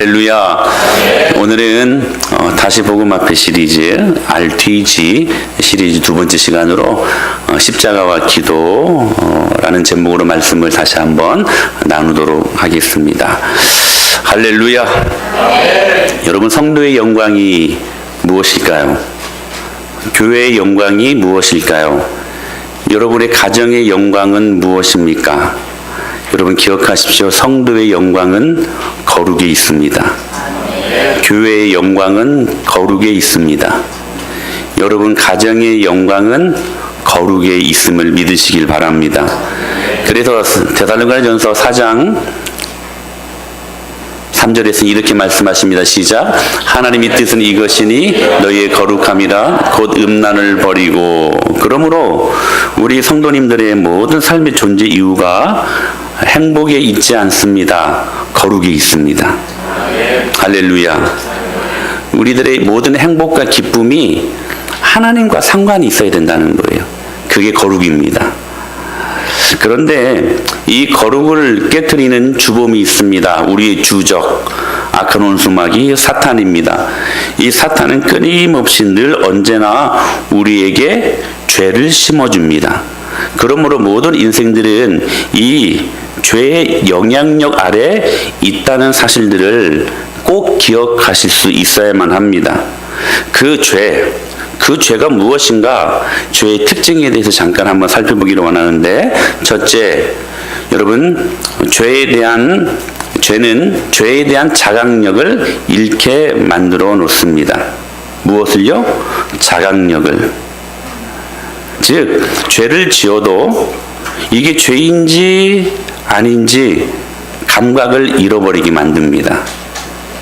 할렐루야. 오늘은 다시 복음 앞에 시리즈 RTG 시리즈 두 번째 시간으로 십자가와 기도라는 제목으로 말씀을 다시 한번 나누도록 하겠습니다. 할렐루야. 여러분, 성도의 영광이 무엇일까요? 교회의 영광이 무엇일까요? 여러분의 가정의 영광은 무엇입니까? 여러분 기억하십시오. 성도의 영광은 거룩에 있습니다. 교회의 영광은 거룩에 있습니다. 여러분 가정의 영광은 거룩에 있음을 믿으시길 바랍니다. 그래서 데살로니가전서 4장 3절에서 이렇게 말씀하십니다. 시작. 하나님의 뜻은 이것이니 너희의 거룩함이라 곧 음란을 버리고. 그러므로 우리 성도님들의 모든 삶의 존재 이유가 행복에 있지 않습니다. 거룩에 있습니다. 할렐루야. 우리들의 모든 행복과 기쁨이 하나님과 상관이 있어야 된다는 거예요. 그게 거룩입니다. 그런데 이 거룩을 깨트리는 주범이 있습니다. 우리의 주적 악한 원수마귀 사탄입니다. 이 사탄은 끊임없이 늘 언제나 우리에게 죄를 심어줍니다. 그러므로 모든 인생들은 이 죄의 영향력 아래 있다는 사실들을 꼭 기억하실 수 있어야만 합니다. 그 죄가 무엇인가? 죄의 특징에 대해서 잠깐 한번 살펴보기를 원하는데, 첫째, 여러분, 죄는 죄에 대한 자각력을 잃게 만들어 놓습니다. 무엇을요? 자각력을. 즉, 죄를 지어도 이게 죄인지 아닌지 감각을 잃어버리게 만듭니다.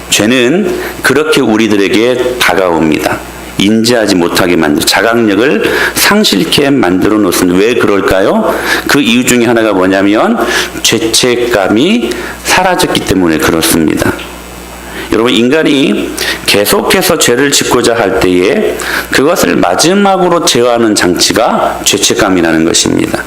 죄는 그렇게 우리들에게 다가옵니다. 인지하지 못하게 만들어 자각력을 상실케 만들어 놓습니다. 왜 그럴까요? 그 이유 중에 하나가 뭐냐면 죄책감이 사라졌기 때문에 그렇습니다. 여러분, 인간이 계속해서 죄를 짓고자 할 때에 그것을 마지막으로 제어하는 장치가 죄책감이라는 것입니다.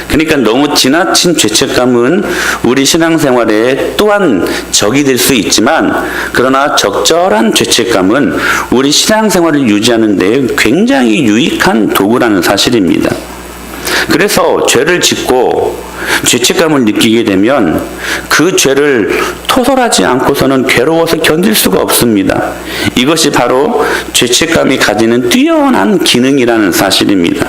그러니까 너무 지나친 죄책감은 우리 신앙생활에 또한 적이 될 수 있지만, 그러나 적절한 죄책감은 우리 신앙생활을 유지하는 데 굉장히 유익한 도구라는 사실입니다. 그래서 죄를 짓고 죄책감을 느끼게 되면 그 죄를 토설하지 않고서는 괴로워서 견딜 수가 없습니다. 이것이 바로 죄책감이 가지는 뛰어난 기능이라는 사실입니다.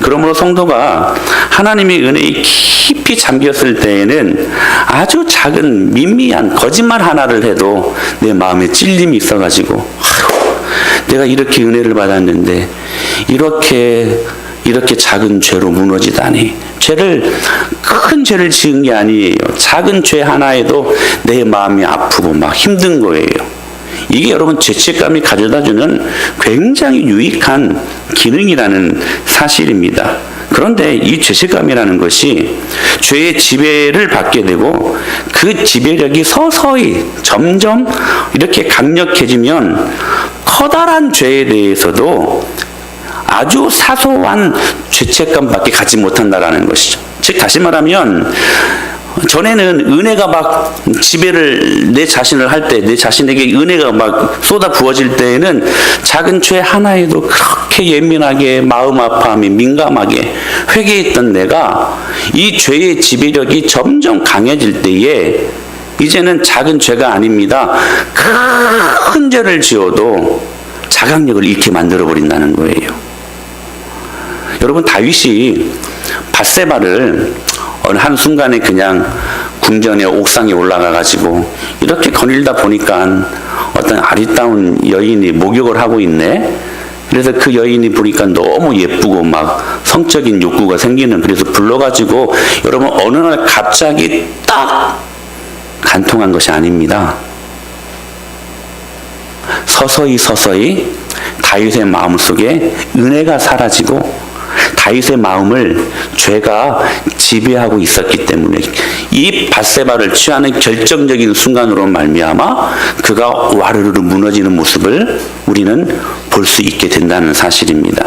그러므로 성도가 하나님의 은혜에 깊이 잠겼을 때에는 아주 작은 미미한 거짓말 하나를 해도 내 마음에 찔림이 있어가지고, 내가 이렇게 은혜를 받았는데 이렇게 작은 죄로 무너지다니. 큰 죄를 지은 게 아니에요. 작은 죄 하나에도 내 마음이 아프고 막 힘든 거예요. 이게 여러분 죄책감이 가져다주는 굉장히 유익한 기능이라는 사실입니다. 그런데 이 죄책감이라는 것이 죄의 지배를 받게 되고, 그 지배력이 서서히 점점 이렇게 강력해지면 커다란 죄에 대해서도 아주 사소한 죄책감밖에 갖지 못한다라는 것이죠. 즉, 다시 말하면 전에는 은혜가 막 지배를 내 자신을 할 때, 내 자신에게 은혜가 막 쏟아 부어질 때에는 작은 죄 하나에도 그렇게 예민하게 마음 아파하며 민감하게 회개했던 내가 이 죄의 지배력이 점점 강해질 때에 이제는 작은 죄가 아닙니다. 큰 죄를 지어도 자각력을 잃게 만들어버린다는 거예요. 여러분, 다윗이 밧세바를 어느 한순간에 그냥 궁전의 옥상에 올라가가지고 이렇게 거닐다 보니까 어떤 아리따운 여인이 목욕을 하고 있네. 그래서 그 여인이 보니까 너무 예쁘고 막 성적인 욕구가 생기는, 그래서 불러가지고, 여러분, 어느 날 갑자기 딱 간통한 것이 아닙니다. 서서히 다윗의 마음속에 은혜가 사라지고 다윗의 마음을 죄가 지배하고 있었기 때문에 이 밧세바를 취하는 결정적인 순간으로 말미암아 그가 와르르 무너지는 모습을 우리는 볼 수 있게 된다는 사실입니다.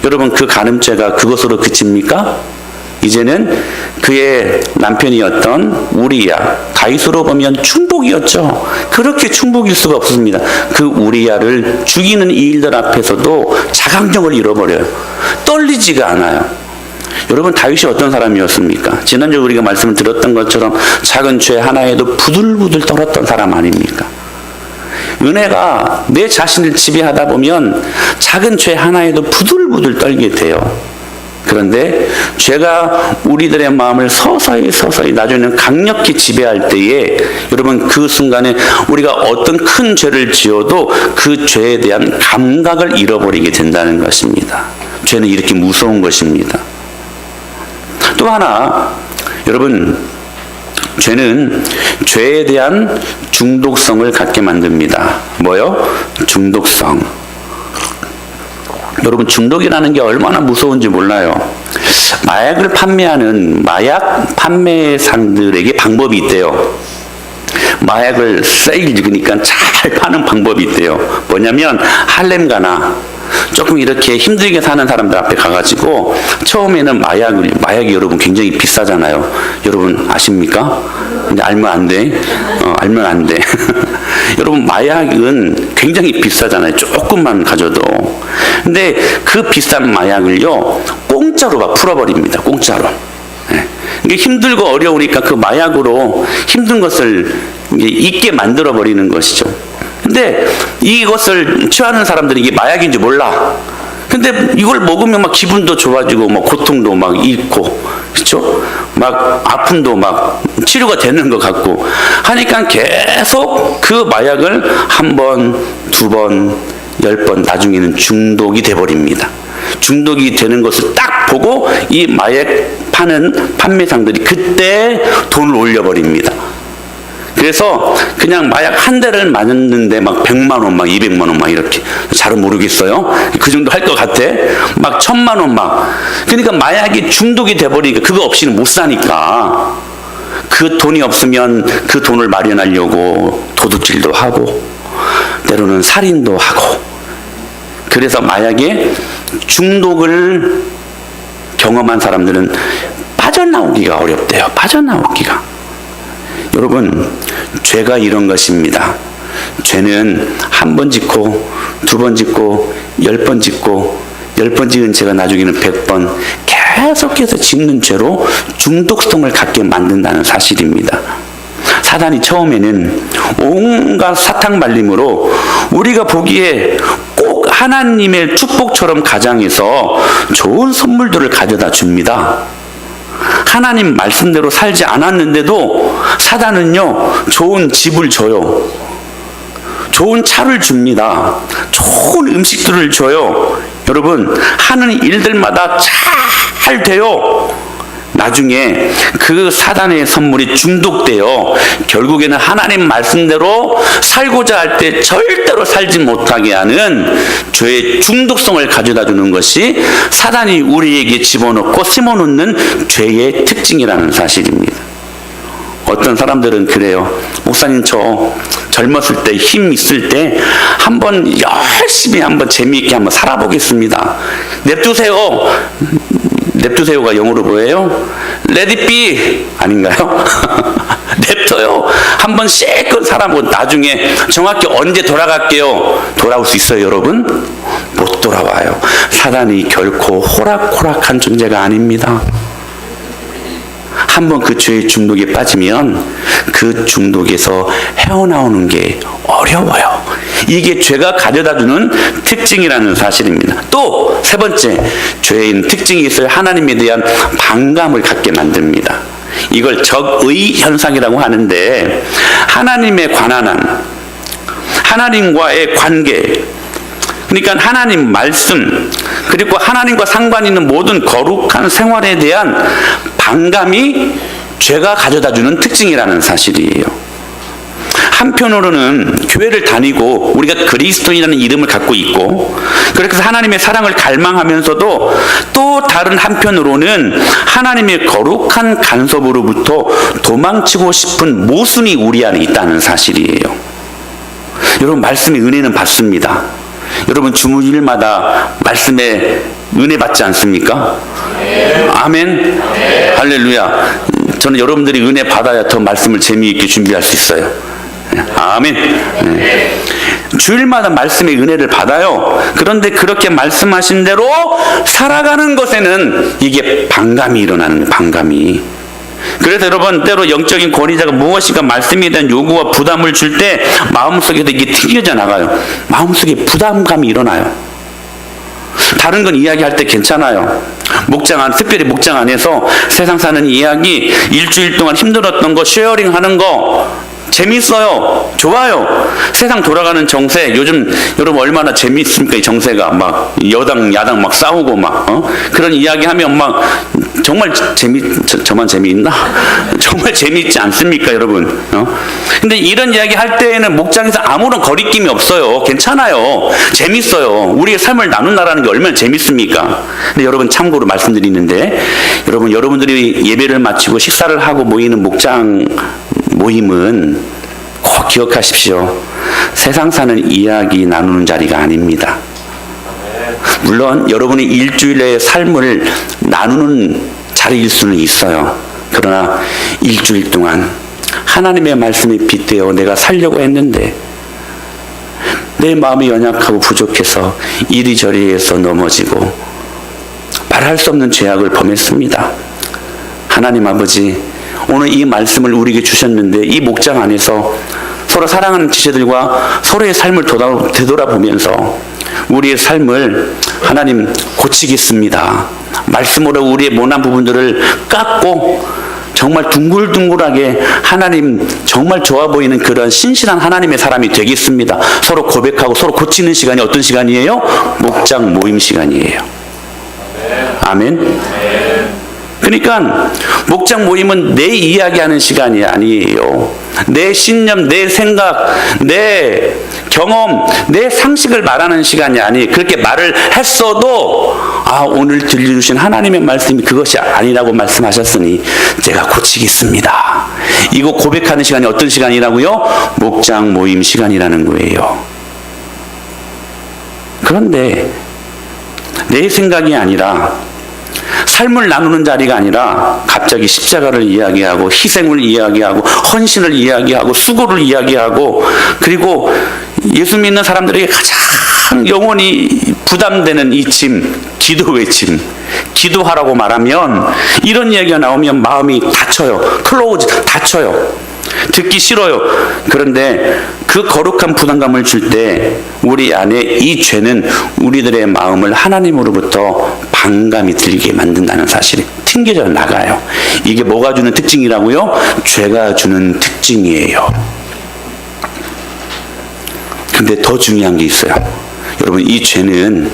여러분, 그 간음죄가 그것으로 그칩니까? 이제는 그의 남편이었던 우리야, 다윗으로 보면 충복이었죠. 그렇게 충복일 수가 없습니다. 그 우리야를 죽이는 이 일들 앞에서도 자강력을 잃어버려요. 떨리지가 않아요. 여러분, 다윗이 어떤 사람이었습니까? 지난주에 우리가 말씀을 드렸던 것처럼 작은 죄 하나에도 부들부들 떨었던 사람 아닙니까? 은혜가 내 자신을 지배하다 보면 작은 죄 하나에도 부들부들 떨게 돼요. 그런데 죄가 우리들의 마음을 서서히 나중에는 강력히 지배할 때에 여러분, 그 순간에 우리가 어떤 큰 죄를 지어도 그 죄에 대한 감각을 잃어버리게 된다는 것입니다. 죄는 이렇게 무서운 것입니다. 또 하나, 여러분, 죄는 죄에 대한 중독성을 갖게 만듭니다. 뭐요? 중독성. 여러분, 중독이라는 게 얼마나 무서운지 몰라요. 마약을 판매하는 마약 판매상들에게 방법이 있대요. 마약을 세일, 그러니까 잘 파는 방법이 있대요. 뭐냐면 할렘가나 조금 이렇게 힘들게 사는 사람들 앞에 가가지고 처음에는 마약이 여러분 굉장히 비싸잖아요. 여러분 아십니까? 근데 알면 안 돼. 알면 안 돼. 여러분, 마약은 굉장히 비싸잖아요. 조금만 가져도. 근데 그 비싼 마약을요, 공짜로 막 풀어버립니다. 공짜로. 네. 이게 힘들고 어려우니까 그 마약으로 힘든 것을 잊게 만들어버리는 것이죠. 근데 이것을 취하는 사람들이 이게 마약인지 몰라. 근데 이걸 먹으면 막 기분도 좋아지고, 막 고통도 막 잃고, 그렇죠? 막 아픔도 막 치료가 되는 것 같고 하니까 계속 그 마약을 한 번, 두 번, 10번, 나중에는 중독이 돼버립니다. 중독이 되는 것을 딱 보고 이 마약 파는 판매상들이 그때 돈을 올려버립니다. 그래서 그냥 마약 한 대를 맞았는데 막 100만 원, 막 200만 원, 막 이렇게. 잘은 모르겠어요. 그 정도 할 것 같아. 막 1000만 원 막. 그러니까 마약이 중독이 돼버리니까 그거 없이는 못 사니까. 그 돈이 없으면 그 돈을 마련하려고 도둑질도 하고, 때로는 살인도 하고. 그래서 마약에 중독을 경험한 사람들은 빠져나오기가 어렵대요. 빠져나오기가. 여러분, 죄가 이런 것입니다. 죄는 한 번 짓고, 두 번 짓고, 10번 짓고, 10번 지은 죄가 나중에는 100번 계속해서 짓는 죄로 중독성을 갖게 만든다는 사실입니다. 사단이 처음에는 온갖 사탕발림으로 우리가 보기에 꼭 하나님의 축복처럼 가장해서 좋은 선물들을 가져다 줍니다. 하나님 말씀대로 살지 않았는데도 사단은요, 좋은 집을 줘요. 좋은 차를 줍니다. 좋은 음식들을 줘요. 여러분, 하는 일들마다 잘 돼요. 나중에 그 사단의 선물이 중독되어 결국에는 하나님 말씀대로 살고자 할 때 절대로 살지 못하게 하는 죄의 중독성을 가져다 주는 것이 사단이 우리에게 집어넣고 심어놓는 죄의 특징이라는 사실입니다. 어떤 사람들은 그래요. 목사님, 저 젊었을 때, 힘 있을 때 한번 열심히 한번 재미있게 한번 살아보겠습니다. 냅두세요가 영어로 뭐예요? Let it be 아닌가요? 냅둬요. 한번 실컷 살아보고 나중에 정확히 언제 돌아갈게요. 돌아올 수 있어요, 여러분? 못 돌아와요. 사단이 결코 호락호락한 존재가 아닙니다. 한번 그 죄의 중독에 빠지면 그 중독에서 헤어나오는 게 어려워요. 이게 죄가 가져다주는 특징이라는 사실입니다. 또 세 번째, 죄인 특징이 있어요. 하나님에 대한 반감을 갖게 만듭니다. 이걸 적의 현상이라고 하는데, 하나님에 관한 한, 하나님과의 관계, 그러니까 하나님 말씀, 그리고 하나님과 상관 있는 모든 거룩한 생활에 대한 반감이 죄가 가져다주는 특징이라는 사실이에요. 한편으로는 교회를 다니고 우리가 그리스도인이라는 이름을 갖고 있고, 그렇게 해서 하나님의 사랑을 갈망하면서도 또 다른 한편으로는 하나님의 거룩한 간섭으로부터 도망치고 싶은 모순이 우리 안에 있다는 사실이에요. 여러분, 말씀의 은혜는 받습니다. 여러분, 주일마다 말씀에 은혜 받지 않습니까? 아멘. 할렐루야. 저는 여러분들이 은혜 받아야 더 말씀을 재미있게 준비할 수 있어요. 아멘. 주일마다 말씀의 은혜를 받아요. 그런데 그렇게 말씀하신 대로 살아가는 것에는 이게 반감이 일어나는 거예요. 반감이. 그래서 여러분, 때로 영적인 권위자가 무엇인가 말씀에 대한 요구와 부담을 줄 때 마음속에도 이게 튕겨져 나가요. 마음속에 부담감이 일어나요. 다른 건 이야기할 때 괜찮아요. 특별히 목장 안에서 세상 사는 이야기, 일주일 동안 힘들었던 거, 쉐어링 하는 거, 재밌어요. 좋아요. 세상 돌아가는 정세, 요즘 여러분 얼마나 재밌습니까? 이 정세가 막 여당, 야당 막 싸우고 그런 이야기 하면 막 정말 저만 재미있나? 정말 재미있지 않습니까, 여러분? 근데 이런 이야기 할 때에는 목장에서 아무런 거리낌이 없어요. 괜찮아요. 재밌어요. 우리의 삶을 나눈다라는 게 얼마나 재밌습니까? 근데 여러분, 참고로 말씀드리는데, 여러분들이 예배를 마치고 식사를 하고 모이는 목장 모임은 꼭 기억하십시오. 세상 사는 이야기 나누는 자리가 아닙니다. 물론 여러분의 일주일의 삶을 나누는 자리일 수는 있어요. 그러나 일주일 동안 하나님의 말씀에 빗대어 내가 살려고 했는데 내 마음이 연약하고 부족해서 이리저리 해서 넘어지고 말할 수 없는 죄악을 범했습니다. 하나님 아버지, 오늘 이 말씀을 우리에게 주셨는데 이 목장 안에서 서로 사랑하는 지체들과 서로의 삶을 되돌아보면서 우리의 삶을 하나님 고치겠습니다. 말씀으로 우리의 모난 부분들을 깎고 정말 둥글둥글하게 하나님 정말 좋아 보이는 그런 신실한 하나님의 사람이 되겠습니다. 서로 고백하고 서로 고치는 시간이 어떤 시간이에요? 목장 모임 시간이에요. 아멘. 그러니까 목장 모임은 내 이야기하는 시간이 아니에요. 내 신념, 내 생각, 내 경험, 내 상식을 말하는 시간이 아니에요. 그렇게 말을 했어도 오늘 들려주신 하나님의 말씀이 그것이 아니라고 말씀하셨으니 제가 고치겠습니다. 이거 고백하는 시간이 어떤 시간이라고요? 목장 모임 시간이라는 거예요. 그런데 내 생각이 아니라 삶을 나누는 자리가 아니라 갑자기 십자가를 이야기하고 희생을 이야기하고 헌신을 이야기하고 수고를 이야기하고 그리고 예수 믿는 사람들에게 가장 영원히 부담되는 이 짐, 기도의 짐, 기도하라고 말하면 이런 이야기가 나오면 마음이 닫혀요. 듣기 싫어요. 그런데 그 거룩한 부담감을 줄 때 우리 안에 이 죄는 우리들의 마음을 하나님으로부터 반감이 들게 만든다는 사실이 튕겨져 나가요. 이게 뭐가 주는 특징이라고요? 죄가 주는 특징이에요. 근데 더 중요한 게 있어요. 여러분, 이 죄는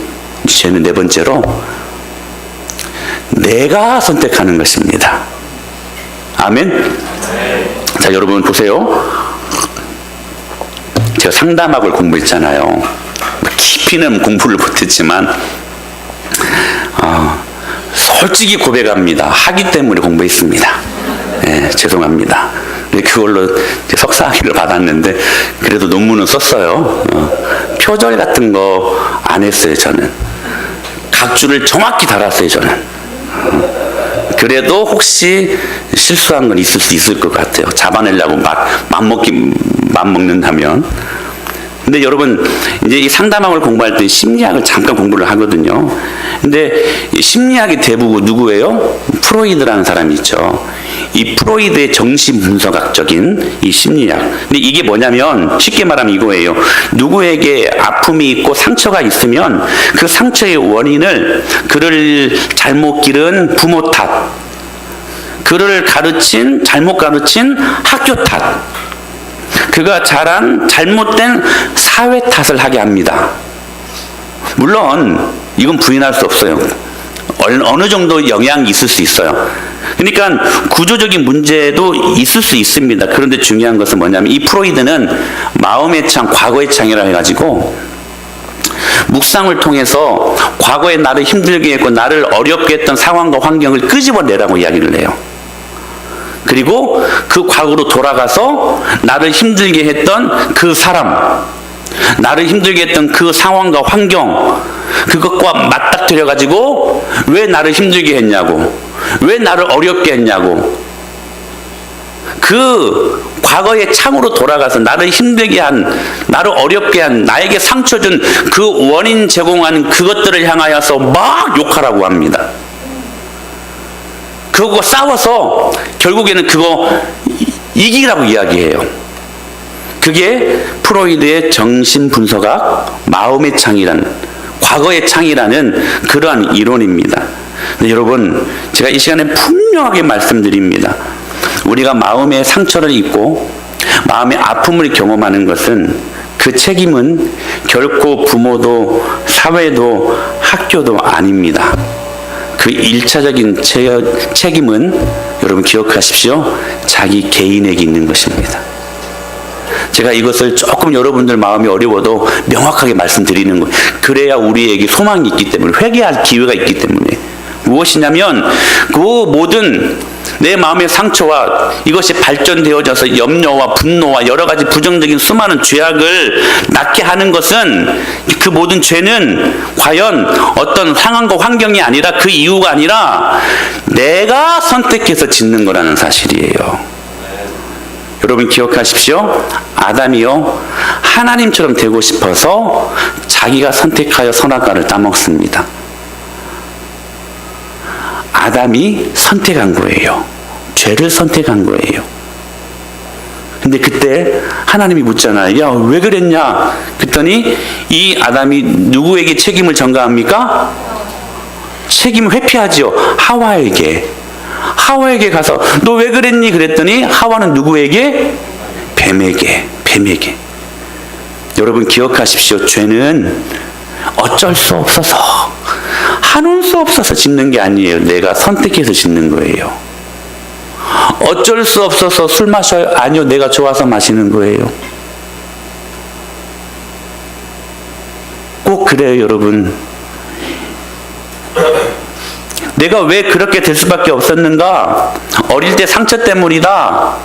네 번째로 내가 선택하는 것입니다. 아멘. 자, 여러분 보세요. 제가 상담학을 공부했잖아요. 깊이는 공부를 못했지만 솔직히 고백합니다. 하기 때문에 공부했습니다. 죄송합니다. 그걸로 석사학위를 받았는데 그래도 논문은 썼어요. 표절 같은 거 안 했어요. 저는 각주를 정확히 달았어요. 저는 그래도 혹시 실수한 건 있을 수 있을 것 같아요. 잡아내려고 맘먹는다면. 근데 여러분, 이제 이 상담학을 공부할 때 심리학을 잠깐 공부를 하거든요. 근데 심리학의 대부분 누구예요? 프로이드라는 사람이 있죠. 이 프로이드의 정신분석학적인 이 심리학. 근데 이게 뭐냐면 쉽게 말하면 이거예요. 누구에게 아픔이 있고 상처가 있으면 그 상처의 원인을 그를 잘못 기른 부모 탓, 그를 잘못 가르친 학교 탓, 그가 자란 잘못된 사회 탓을 하게 합니다. 물론 이건 부인할 수 없어요. 어느 정도 영향이 있을 수 있어요. 그러니까 구조적인 문제도 있을 수 있습니다. 그런데 중요한 것은 뭐냐면 이 프로이드는 마음의 창, 과거의 창이라 해가지고 묵상을 통해서 과거에 나를 힘들게 했고 나를 어렵게 했던 상황과 환경을 끄집어내라고 이야기를 해요. 그리고 그 과거로 돌아가서 나를 힘들게 했던 그 사람, 나를 힘들게 했던 그 상황과 환경, 그것과 맞닥뜨려 가지고 왜 나를 힘들게 했냐고, 왜 나를 어렵게 했냐고, 그 과거의 창으로 돌아가서 나를 힘들게 한, 나를 어렵게 한, 나에게 상처 준 그 원인 제공한 그것들을 향하여서 막 욕하라고 합니다. 그거 싸워서 결국에는 그거 이기라고 이야기해요. 그게 프로이드의 정신분석학, 마음의 창이라는, 과거의 창이라는 그러한 이론입니다. 근데 여러분, 제가 이 시간에 분명하게 말씀드립니다. 우리가 마음의 상처를 입고 마음의 아픔을 경험하는 것은 그 책임은 결코 부모도 사회도 학교도 아닙니다. 그 1차적인 책임은 여러분 기억하십시오. 자기 개인에게 있는 것입니다. 제가 이것을 조금 여러분들 마음이 어려워도 명확하게 말씀드리는 거예요. 그래야 우리에게 소망이 있기 때문에, 회개할 기회가 있기 때문에. 무엇이냐면 그 모든 내 마음의 상처와 이것이 발전되어져서 염려와 분노와 여러 가지 부정적인 수많은 죄악을 낳게 하는 것은, 그 모든 죄는 과연 어떤 상황과 환경이 아니라, 그 이유가 아니라 내가 선택해서 짓는 거라는 사실이에요. 여러분 기억하십시오. 아담이요, 하나님처럼 되고 싶어서 자기가 선택하여 선악과를 따먹습니다. 아담이 선택한 거예요. 죄를 선택한 거예요. 근데 그때 하나님이 묻잖아요. 야, 왜 그랬냐? 그랬더니 이 아담이 누구에게 책임을 전가합니까? 책임을 회피하지요. 하와에게. 하와에게 가서 너 왜 그랬니? 그랬더니 하와는 누구에게? 뱀에게. 여러분 기억하십시오. 죄는 어쩔 수 없어서, 한올 수 없어서 짓는 게 아니에요. 내가 선택해서 짓는 거예요. 어쩔 수 없어서 술 마셔요? 아니요. 내가 좋아서 마시는 거예요. 꼭 그래요, 여러분. 내가 왜 그렇게 될 수밖에 없었는가? 어릴 때 상처 때문이다.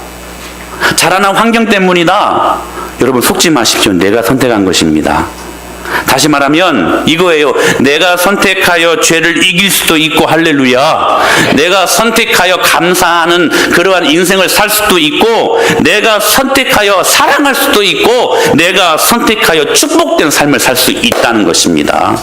자라난 환경 때문이다. 여러분 속지 마십시오. 내가 선택한 것입니다. 다시 말하면 이거예요. 내가 선택하여 죄를 이길 수도 있고, 할렐루야. 내가 선택하여 감사하는 그러한 인생을 살 수도 있고, 내가 선택하여 사랑할 수도 있고, 내가 선택하여 축복된 삶을 살 수 있다는 것입니다.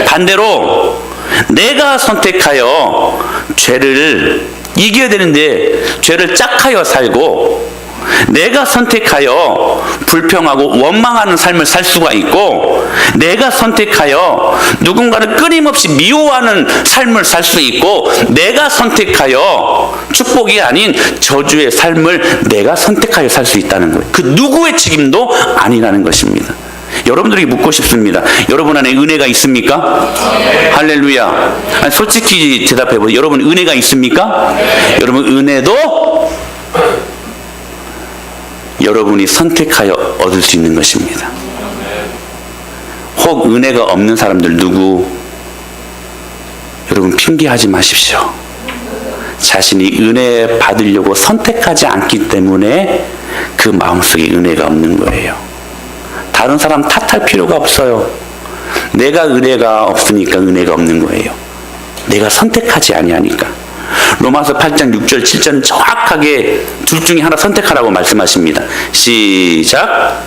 반대로 내가 선택하여 죄를 이겨야 되는데 죄를 짝하여 살고, 내가 선택하여 불평하고 원망하는 삶을 살 수가 있고, 내가 선택하여 누군가를 끊임없이 미워하는 삶을 살 수 있고, 내가 선택하여 축복이 아닌 저주의 삶을 내가 선택하여 살 수 있다는 거예요. 그 누구의 책임도 아니라는 것입니다. 여러분들에게 묻고 싶습니다. 여러분 안에 은혜가 있습니까? 네. 할렐루야. 아니, 솔직히 대답해보세요. 여러분 은혜가 있습니까? 네. 여러분 은혜도 여러분이 선택하여 얻을 수 있는 것입니다. 혹 은혜가 없는 사람들 누구? 여러분 핑계하지 마십시오. 자신이 은혜 받으려고 선택하지 않기 때문에 그 마음속에 은혜가 없는 거예요. 다른 사람 탓할 필요가 없어요. 내가 은혜가 없으니까 은혜가 없는 거예요. 내가 선택하지 아니하니까. 로마서 8장 6절 7절은 정확하게 둘 중에 하나 선택하라고 말씀하십니다. 시작.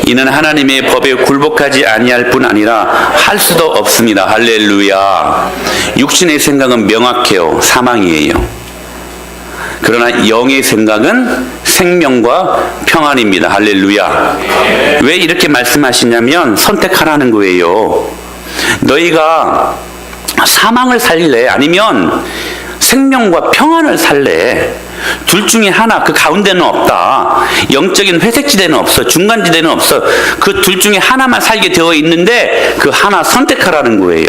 이는 하나님의 법에 굴복하지 아니할 뿐 아니라 할 수도 없습니다. 할렐루야. 육신의 생각은 명확해요. 사망이에요. 그러나 영의 생각은 생명과 평안입니다. 할렐루야. 왜 이렇게 말씀하시냐면 선택하라는 거예요. 너희가 사망을 살래? 아니면 생명과 평안을 살래? 둘 중에 하나, 그 가운데는 없다. 영적인 회색지대는 없어. 중간지대는 없어. 그 둘 중에 하나만 살게 되어 있는데 그 하나 선택하라는 거예요.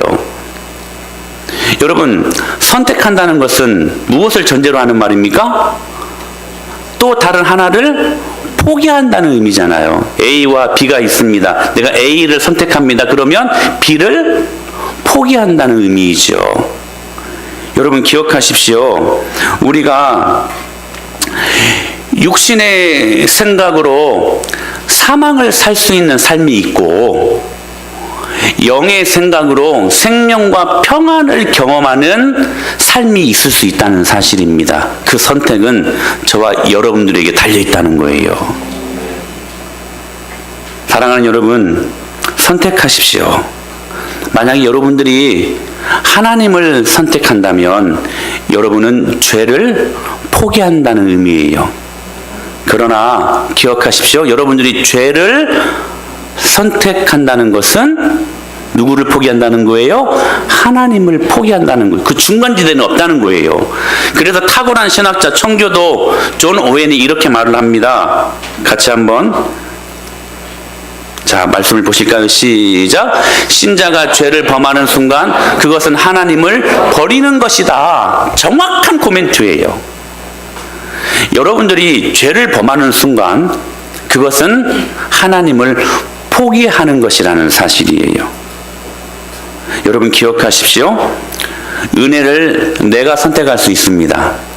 여러분, 선택한다는 것은 무엇을 전제로 하는 말입니까? 또 다른 하나를 포기한다는 의미잖아요. A와 B가 있습니다. 내가 A를 선택합니다. 그러면 B를 포기한다는 의미이죠. 여러분 기억하십시오. 우리가 육신의 생각으로 사망을 살 수 있는 삶이 있고 영의 생각으로 생명과 평안을 경험하는 삶이 있을 수 있다는 사실입니다. 그 선택은 저와 여러분들에게 달려있다는 거예요. 사랑하는 여러분, 선택하십시오. 만약에 여러분들이 하나님을 선택한다면 여러분은 죄를 포기한다는 의미예요. 그러나 기억하십시오. 여러분들이 죄를 선택한다는 것은 누구를 포기한다는 거예요? 하나님을 포기한다는 거예요. 그 중간지대는 없다는 거예요. 그래서 탁월한 신학자 청교도 존 오웬이 이렇게 말을 합니다. 같이 한번 자, 말씀을 보실까요? 시작. 신자가 죄를 범하는 순간 그것은 하나님을 버리는 것이다. 정확한 코멘트예요. 여러분들이 죄를 범하는 순간 그것은 하나님을 포기하는 것이라는 사실이에요. 여러분 기억하십시오. 은혜를 내가 선택할 수 있습니다.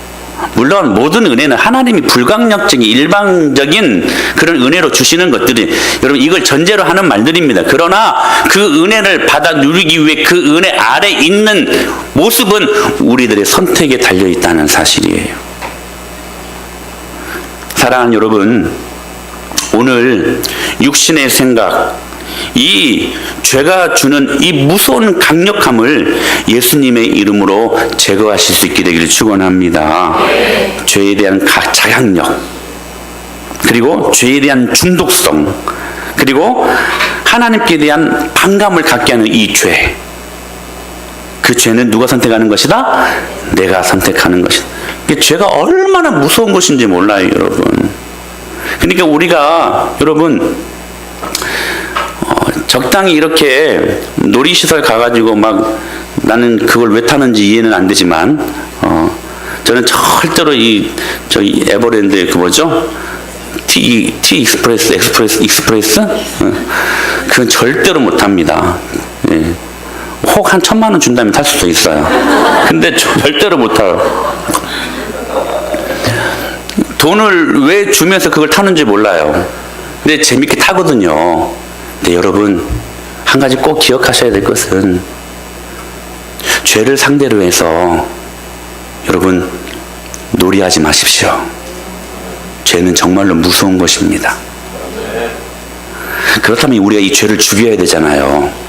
물론 모든 은혜는 하나님이 불강력적인 일방적인 그런 은혜로 주시는 것들이 여러분 이걸 전제로 하는 말들입니다. 그러나 그 은혜를 받아 누리기 위해 그 은혜 아래 있는 모습은 우리들의 선택에 달려있다는 사실이에요. 사랑하는 여러분, 오늘 육신의 생각, 이 죄가 주는 이 무서운 강력함을 예수님의 이름으로 제거하실 수 있게 되기를 축원합니다. 죄에 대한 자각력, 그리고 죄에 대한 중독성, 그리고 하나님께 대한 반감을 갖게 하는 이 죄. 그 죄는 누가 선택하는 것이다? 내가 선택하는 것이다. 죄가 얼마나 무서운 것인지 몰라요, 여러분. 그러니까 우리가 여러분 적당히 이렇게 놀이시설 가가지고 막 나는 그걸 왜 타는지 이해는 안 되지만 저는 절대로 저희 에버랜드 그 뭐죠? T 익스프레스? 그건 절대로 못 탑니다. 예. 혹 한 1,000만 원 준다면 탈 수도 있어요. 근데 절대로 못 타요. 돈을 왜 주면서 그걸 타는지 몰라요. 근데 재밌게 타거든요. 근데 여러분, 한 가지 꼭 기억하셔야 될 것은 죄를 상대로 해서 여러분 놀이하지 마십시오. 죄는 정말로 무서운 것입니다. 그렇다면 우리가 이 죄를 죽여야 되잖아요.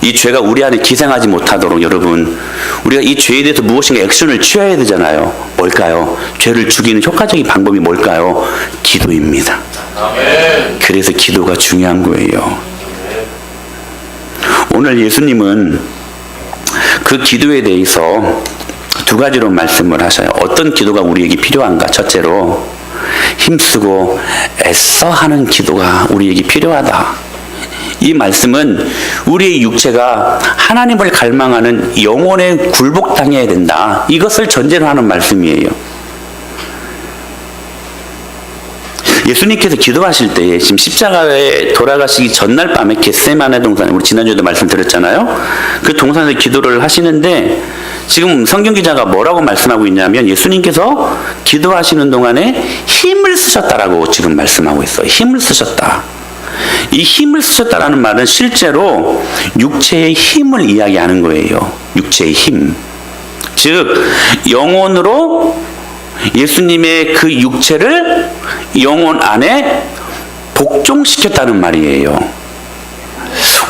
이 죄가 우리 안에 기생하지 못하도록 여러분, 우리가 이 죄에 대해서 무엇인가 액션을 취해야 되잖아요. 뭘까요? 죄를 죽이는 효과적인 방법이 뭘까요? 기도입니다. 그래서 기도가 중요한 거예요. 오늘 예수님은 그 기도에 대해서 두 가지로 말씀을 하셔요. 어떤 기도가 우리에게 필요한가? 첫째로 힘쓰고 애써 하는 기도가 우리에게 필요하다. 이 말씀은 우리의 육체가 하나님을 갈망하는 영혼에 굴복당해야 된다. 이것을 전제로 하는 말씀이에요. 예수님께서 기도하실 때 지금 십자가에 돌아가시기 전날 밤에 겟세마네 동산에 우리 지난주에도 말씀드렸잖아요. 그 동산에서 기도를 하시는데 지금 성경 기자가 뭐라고 말씀하고 있냐면 예수님께서 기도하시는 동안에 힘을 쓰셨다라고 지금 말씀하고 있어요. 힘을 쓰셨다. 이 힘을 쓰셨다라는 말은 실제로 육체의 힘을 이야기하는 거예요. 육체의 힘. 즉 영혼으로 예수님의 그 육체를 영혼 안에 복종시켰다는 말이에요.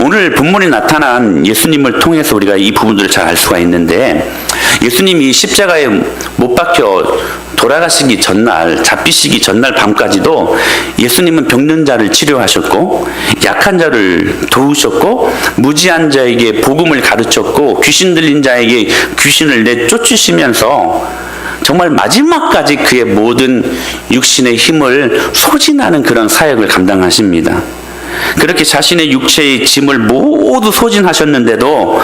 오늘 본문에 나타난 예수님을 통해서 우리가 이 부분들을 잘 알 수가 있는데 예수님이 십자가에 못 박혀 돌아가시기 전날, 잡히시기 전날 밤까지도 예수님은 병든 자를 치료하셨고 약한 자를 도우셨고 무지한 자에게 복음을 가르쳤고 귀신 들린 자에게 귀신을 내쫓으시면서 정말 마지막까지 그의 모든 육신의 힘을 소진하는 그런 사역을 감당하십니다. 그렇게 자신의 육체의 짐을 모두 소진하셨는데도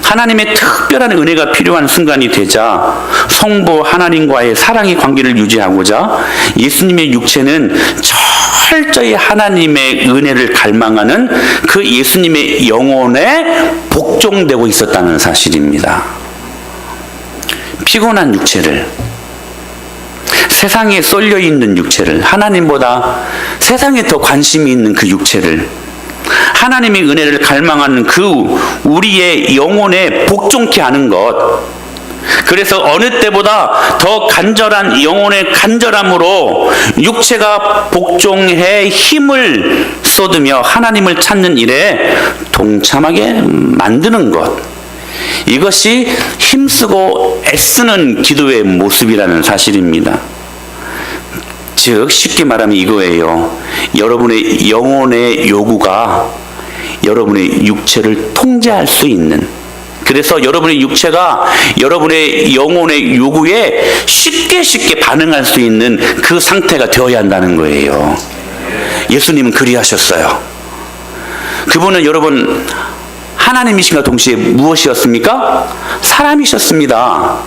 하나님의 특별한 은혜가 필요한 순간이 되자 성부 하나님과의 사랑의 관계를 유지하고자 예수님의 육체는 철저히 하나님의 은혜를 갈망하는 그 예수님의 영혼에 복종되고 있었다는 사실입니다. 피곤한 육체를, 세상에 쏠려 있는 육체를, 하나님보다 세상에 더 관심이 있는 그 육체를, 하나님의 은혜를 갈망하는 그 우리의 영혼에 복종케 하는 것, 그래서 어느 때보다 더 간절한 영혼의 간절함으로 육체가 복종해 힘을 쏟으며 하나님을 찾는 일에 동참하게 만드는 것, 이것이 힘쓰고 애쓰는 기도의 모습이라는 사실입니다. 즉 쉽게 말하면 이거예요. 여러분의 영혼의 요구가 여러분의 육체를 통제할 수 있는, 그래서 여러분의 육체가 여러분의 영혼의 요구에 쉽게 반응할 수 있는 그 상태가 되어야 한다는 거예요. 예수님은 그리하셨어요. 그분은 여러분 하나님이신가 동시에 무엇이었습니까? 사람이셨습니다.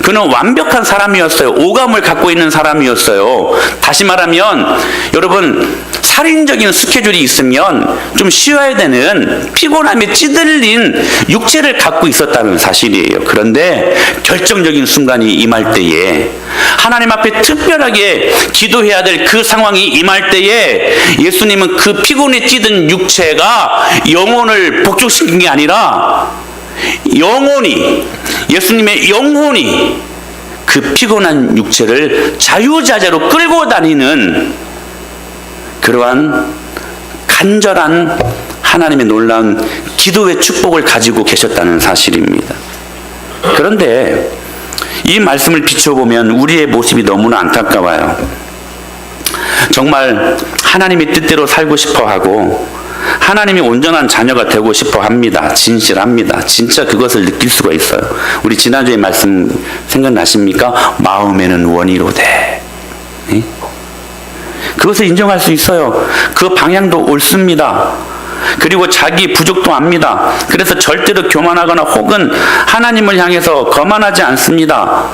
그는 완벽한 사람이었어요. 오감을 갖고 있는 사람이었어요. 다시 말하면 여러분 살인적인 스케줄이 있으면 좀 쉬어야 되는 피곤함에 찌들린 육체를 갖고 있었다는 사실이에요. 그런데 결정적인 순간이 임할 때에, 하나님 앞에 특별하게 기도해야 될 그 상황이 임할 때에 예수님은 그 피곤에 찌든 육체가 영혼을 복종시킨 게 아니라 영혼이, 예수님의 영혼이 그 피곤한 육체를 자유자재로 끌고 다니는 그러한 간절한 하나님의 놀라운 기도의 축복을 가지고 계셨다는 사실입니다. 그런데 이 말씀을 비춰보면 우리의 모습이 너무나 안타까워요. 정말 하나님의 뜻대로 살고 싶어하고 하나님의 온전한 자녀가 되고 싶어 합니다. 진실합니다. 진짜 그것을 느낄 수가 있어요. 우리 지난주에 말씀 생각나십니까? 마음에는 원이로되. 그것을 인정할 수 있어요. 그 방향도 옳습니다. 그리고 자기 부족도 압니다. 그래서 절대로 교만하거나 혹은 하나님을 향해서 거만하지 않습니다.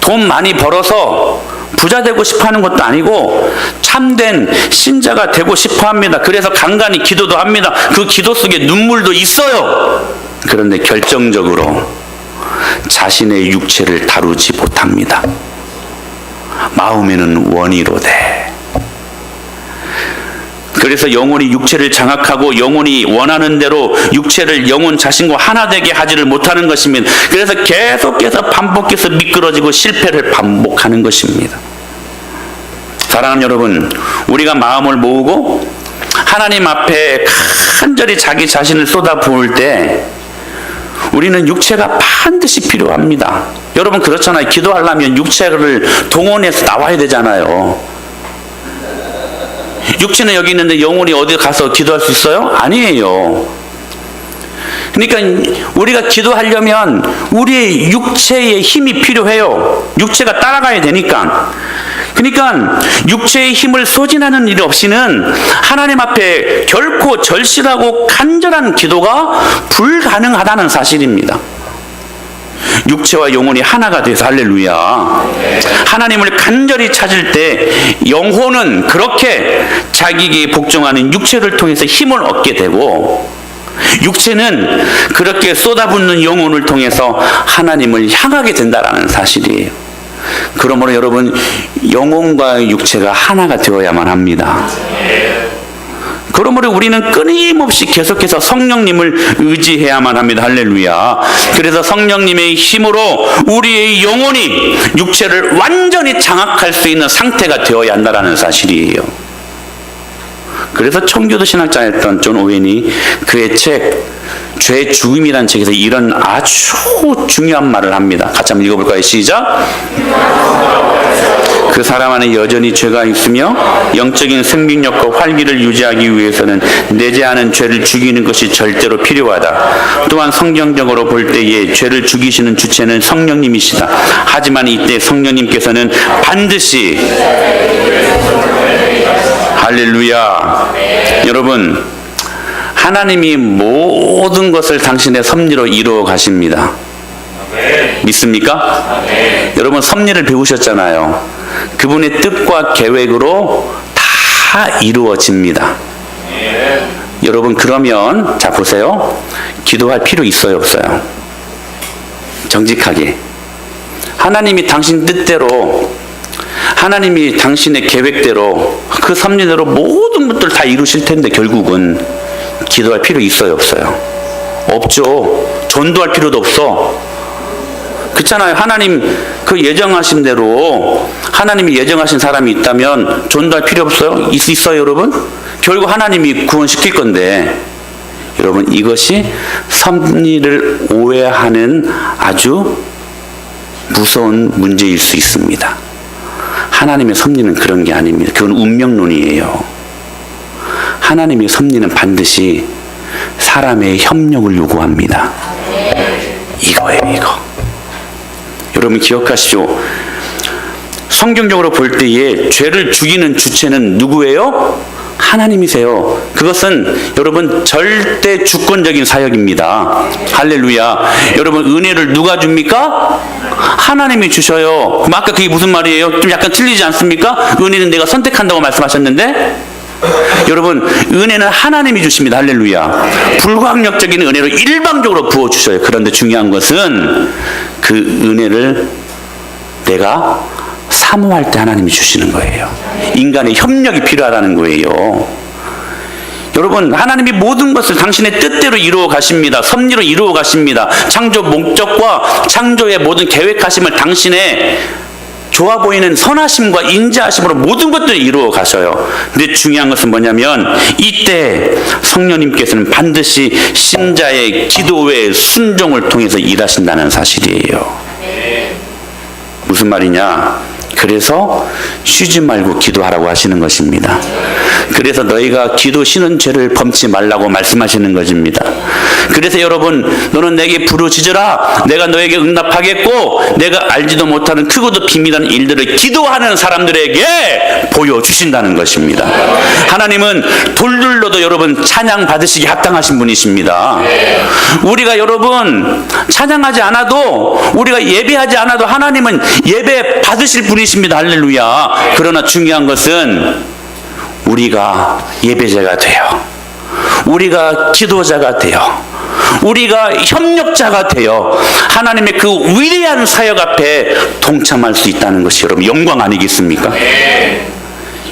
돈 많이 벌어서 부자 되고 싶어 하는 것도 아니고 참된 신자가 되고 싶어 합니다. 그래서 간간히 기도도 합니다. 그 기도 속에 눈물도 있어요. 그런데 결정적으로 자신의 육체를 다루지 못합니다. 마음에는 원이로되. 그래서 영혼이 육체를 장악하고 영혼이 원하는 대로 육체를 영혼 자신과 하나 되게 하지를 못하는 것입니다. 그래서 계속해서 반복해서 미끄러지고 실패를 반복하는 것입니다. 사랑하는 여러분, 우리가 마음을 모으고 하나님 앞에 간절히 자기 자신을 쏟아부을 때 우리는 육체가 반드시 필요합니다. 여러분 그렇잖아요. 기도하려면 육체를 동원해서 나와야 되잖아요. 육체는 여기 있는데 영혼이 어디 가서 기도할 수 있어요? 아니에요. 그러니까 우리가 기도하려면 우리의 육체의 힘이 필요해요. 육체가 따라가야 되니까. 그러니까 육체의 힘을 소진하는 일 없이는 하나님 앞에 결코 절실하고 간절한 기도가 불가능하다는 사실입니다. 육체와 영혼이 하나가 돼서 할렐루야. 하나님을 간절히 찾을 때 영혼은 그렇게 자기에게 복종하는 육체를 통해서 힘을 얻게 되고, 육체는 그렇게 쏟아붓는 영혼을 통해서 하나님을 향하게 된다는 사실이에요. 그러므로 여러분 영혼과 육체가 하나가 되어야만 합니다. 그러므로 우리는 끊임없이 계속해서 성령님을 의지해야만 합니다. 할렐루야. 그래서 성령님의 힘으로 우리의 영혼이 육체를 완전히 장악할 수 있는 상태가 되어야 한다는 사실이에요. 그래서 청교도 신학자였던 존 오웬이 그의 책 죄 죽음이라는 책에서 이런 아주 중요한 말을 합니다. 같이 한번 읽어볼까요? 시작. 그 사람 안에 여전히 죄가 있으며 영적인 생명력과 활기를 유지하기 위해서는 내재하는 죄를 죽이는 것이 절대로 필요하다. 또한 성경적으로 볼 때에 죄를 죽이시는 주체는 성령님이시다. 하지만 이때 성령님께서는 반드시 할렐루야. 여러분 하나님이 모든 것을 당신의 섭리로 이루어 가십니다. 믿습니까? 여러분 섭리를 배우셨잖아요. 그분의 뜻과 계획으로 다 이루어집니다. 여러분 그러면 자 보세요. 기도할 필요 있어요 없어요? 정직하게 하나님이 당신 뜻대로, 하나님이 당신의 계획대로, 그 섭리대로 모든 것들을 다 이루실 텐데 결국은 기도할 필요 있어요, 없어요? 없죠. 전도할 필요도 없어. 그렇잖아요. 하나님 그 예정하신 대로, 하나님이 예정하신 사람이 있다면 전도할 필요 없어요? 있어요, 여러분? 결국 하나님이 구원시킬 건데, 여러분, 이것이 섭리를 오해하는 아주 무서운 문제일 수 있습니다. 하나님의 섭리는 그런 게 아닙니다. 그건 운명론이에요. 하나님의 섭리는 반드시 사람의 협력을 요구합니다. 이거예요, 이거. 여러분 기억하시죠? 성경적으로 볼 때에 죄를 죽이는 주체는 누구예요? 하나님이세요. 그것은 여러분 절대 주권적인 사역입니다. 할렐루야. 여러분 은혜를 누가 줍니까? 하나님이 주셔요. 그럼 아까 그게 무슨 말이에요? 좀 약간 틀리지 않습니까? 은혜는 내가 선택한다고 말씀하셨는데, 여러분 은혜는 하나님이 주십니다. 할렐루야. 불가항력적인 은혜로 일방적으로 부어주셔요. 그런데 중요한 것은 그 은혜를 내가 사모할 때 하나님이 주시는 거예요. 인간의 협력이 필요하다는 거예요. 여러분 하나님이 모든 것을 당신의 뜻대로 이루어 가십니다. 섭리로 이루어 가십니다. 창조 목적과 창조의 모든 계획하심을 당신의 좋아 보이는 선하심과 인자하심으로 모든 것들을 이루어 가셔요. 근데 중요한 것은 뭐냐면 이때 성령님께서는 반드시 신자의 기도의 순종을 통해서 일하신다는 사실이에요. 무슨 말이냐? 그래서 쉬지 말고 기도하라고 하시는 것입니다. 그래서 너희가 기도 쉬는 죄를 범치 말라고 말씀하시는 것입니다. 그래서 여러분, 너는 내게 부르짖으라. 내가 너에게 응답하겠고, 내가 알지도 못하는 크고도 비밀한 일들을 기도하는 사람들에게 보여주신다는 것입니다. 하나님은 돌들로도 여러분 찬양 받으시기 합당하신 분이십니다. 우리가 여러분 찬양하지 않아도, 우리가 예배하지 않아도 하나님은 예배 받으실 분이십니다. 할렐루야. 그러나 중요한 것은 우리가 예배자가 돼요. 우리가 기도자가 돼요. 우리가 협력자가 되어 하나님의 그 위대한 사역 앞에 동참할 수 있다는 것이 여러분 영광 아니겠습니까?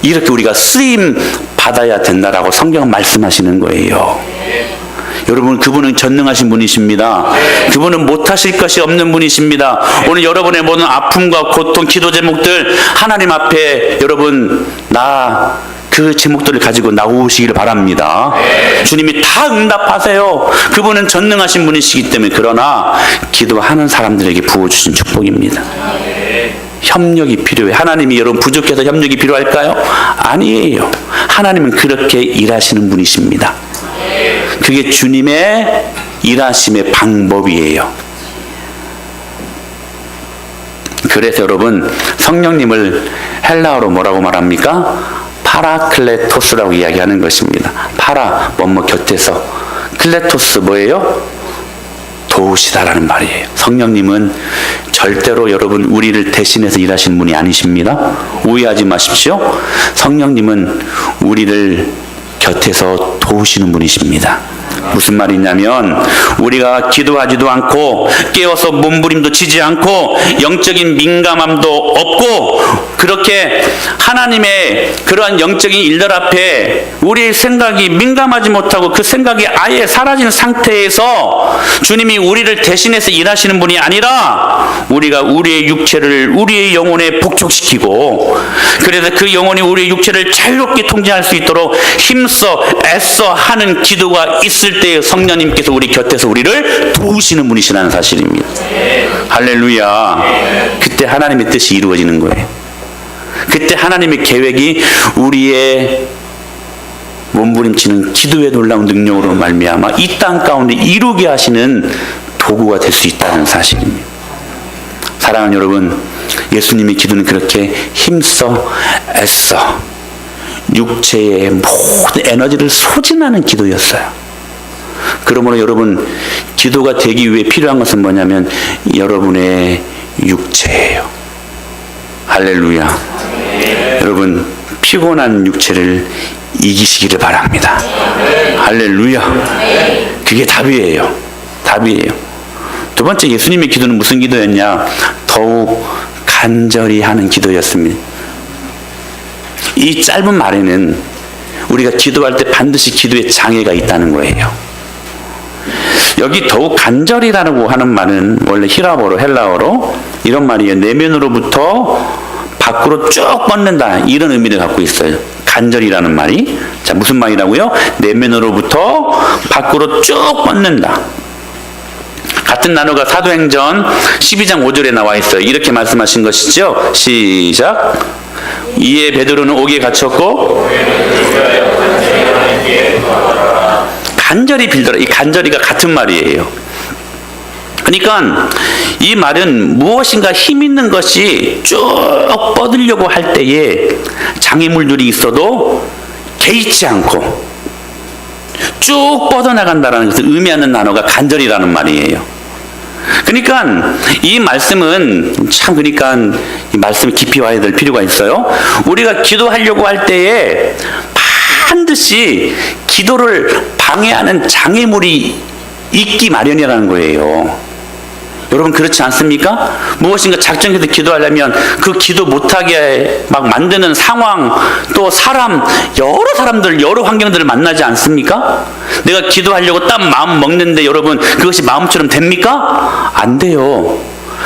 이렇게 우리가 쓰임 받아야 된다라고 성경은 말씀하시는 거예요. 여러분 그분은 전능하신 분이십니다. 그분은 못하실 것이 없는 분이십니다. 오늘 여러분의 모든 아픔과 고통, 기도 제목들 하나님 앞에 여러분 그 제목들을 가지고 나오시기를 바랍니다. 주님이 다 응답하세요. 그분은 전능하신 분이시기 때문에. 그러나 기도하는 사람들에게 부어주신 축복입니다. 협력이 필요해. 하나님이 여러분 부족해서 협력이 필요할까요? 아니에요. 하나님은 그렇게 일하시는 분이십니다. 그게 주님의 일하심의 방법이에요. 그래서 여러분 성령님을 헬라어로 뭐라고 말합니까? 파라클레토스라고 이야기하는 것입니다. 파라 뭐뭐 곁에서, 클레토스 뭐예요? 도우시다라는 말이에요. 성령님은 절대로 여러분 우리를 대신해서 일하시는 분이 아니십니다. 오해하지 마십시오. 성령님은 우리를 곁에서 도우시는 분이십니다. 무슨 말이냐면 우리가 기도하지도 않고 깨어서 몸부림도 치지 않고 영적인 민감함도 없고 그렇게 하나님의 그러한 영적인 일들 앞에 우리의 생각이 민감하지 못하고 그 생각이 아예 사라진 상태에서 주님이 우리를 대신해서 일하시는 분이 아니라 우리가 우리의 육체를 우리의 영혼에 복종시키고 그래서 그 영혼이 우리의 육체를 자유롭게 통제할 수 있도록 힘써 애써 하는 기도가 있을 때 성령님께서 우리 곁에서 우리를 도우시는 분이시라는 사실입니다. 할렐루야. 그때 하나님의 뜻이 이루어지는 거예요. 그때 하나님의 계획이 우리의 몸부림치는 기도의 놀라운 능력으로 말미암아 이 땅 가운데 이루게 하시는 도구가 될 수 있다는 사실입니다. 사랑하는 여러분, 예수님의 기도는 그렇게 힘써 애써 육체의 모든 에너지를 소진하는 기도였어요. 그러므로 여러분 기도가 되기 위해 필요한 것은 뭐냐면 여러분의 육체예요. 할렐루야. 여러분 피곤한 육체를 이기시기를 바랍니다. 할렐루야. 그게 답이에요. 답이에요. 두 번째 예수님의 기도는 무슨 기도였냐? 더욱 간절히 하는 기도였습니다. 이 짧은 말에는 우리가 기도할 때 반드시 기도에 장애가 있다는 거예요. 여기 더욱 간절히라고 하는 말은 원래 히라보로 헬라어로 이런 말이에요. 내면으로부터 밖으로 쭉 뻗는다, 이런 의미를 갖고 있어요. 간절이라는 말이. 자, 무슨 말이라고요? 내면으로부터 밖으로 쭉 뻗는다. 같은 단어가 사도행전 12장 5절에 나와 있어요. 이렇게 말씀하신 것이죠. 시작. 이에 베드로는 옥에 갇혔고 간절히 빌더라. 이 간절히가 같은 말이에요. 그러니까 이 말은 무엇인가 힘 있는 것이 쭉 뻗으려고 할 때에 장애물들이 있어도 개의치 않고 쭉 뻗어나간다는 것을 의미하는 단어가 간절이라는 말이에요. 그러니까 이 말씀은 참, 그러니까 이 말씀을 깊이 와야 될 필요가 있어요. 우리가 기도하려고 할 때에 반드시 기도를 방해하는 장애물이 있기 마련이라는 거예요. 여러분 그렇지 않습니까? 무엇인가 작정해서 기도하려면 그 기도 못하게 막 만드는 상황, 또 사람, 여러 사람들, 여러 환경들을 만나지 않습니까? 내가 기도하려고 딱 마음 먹는데 여러분 그것이 마음처럼 됩니까? 안 돼요.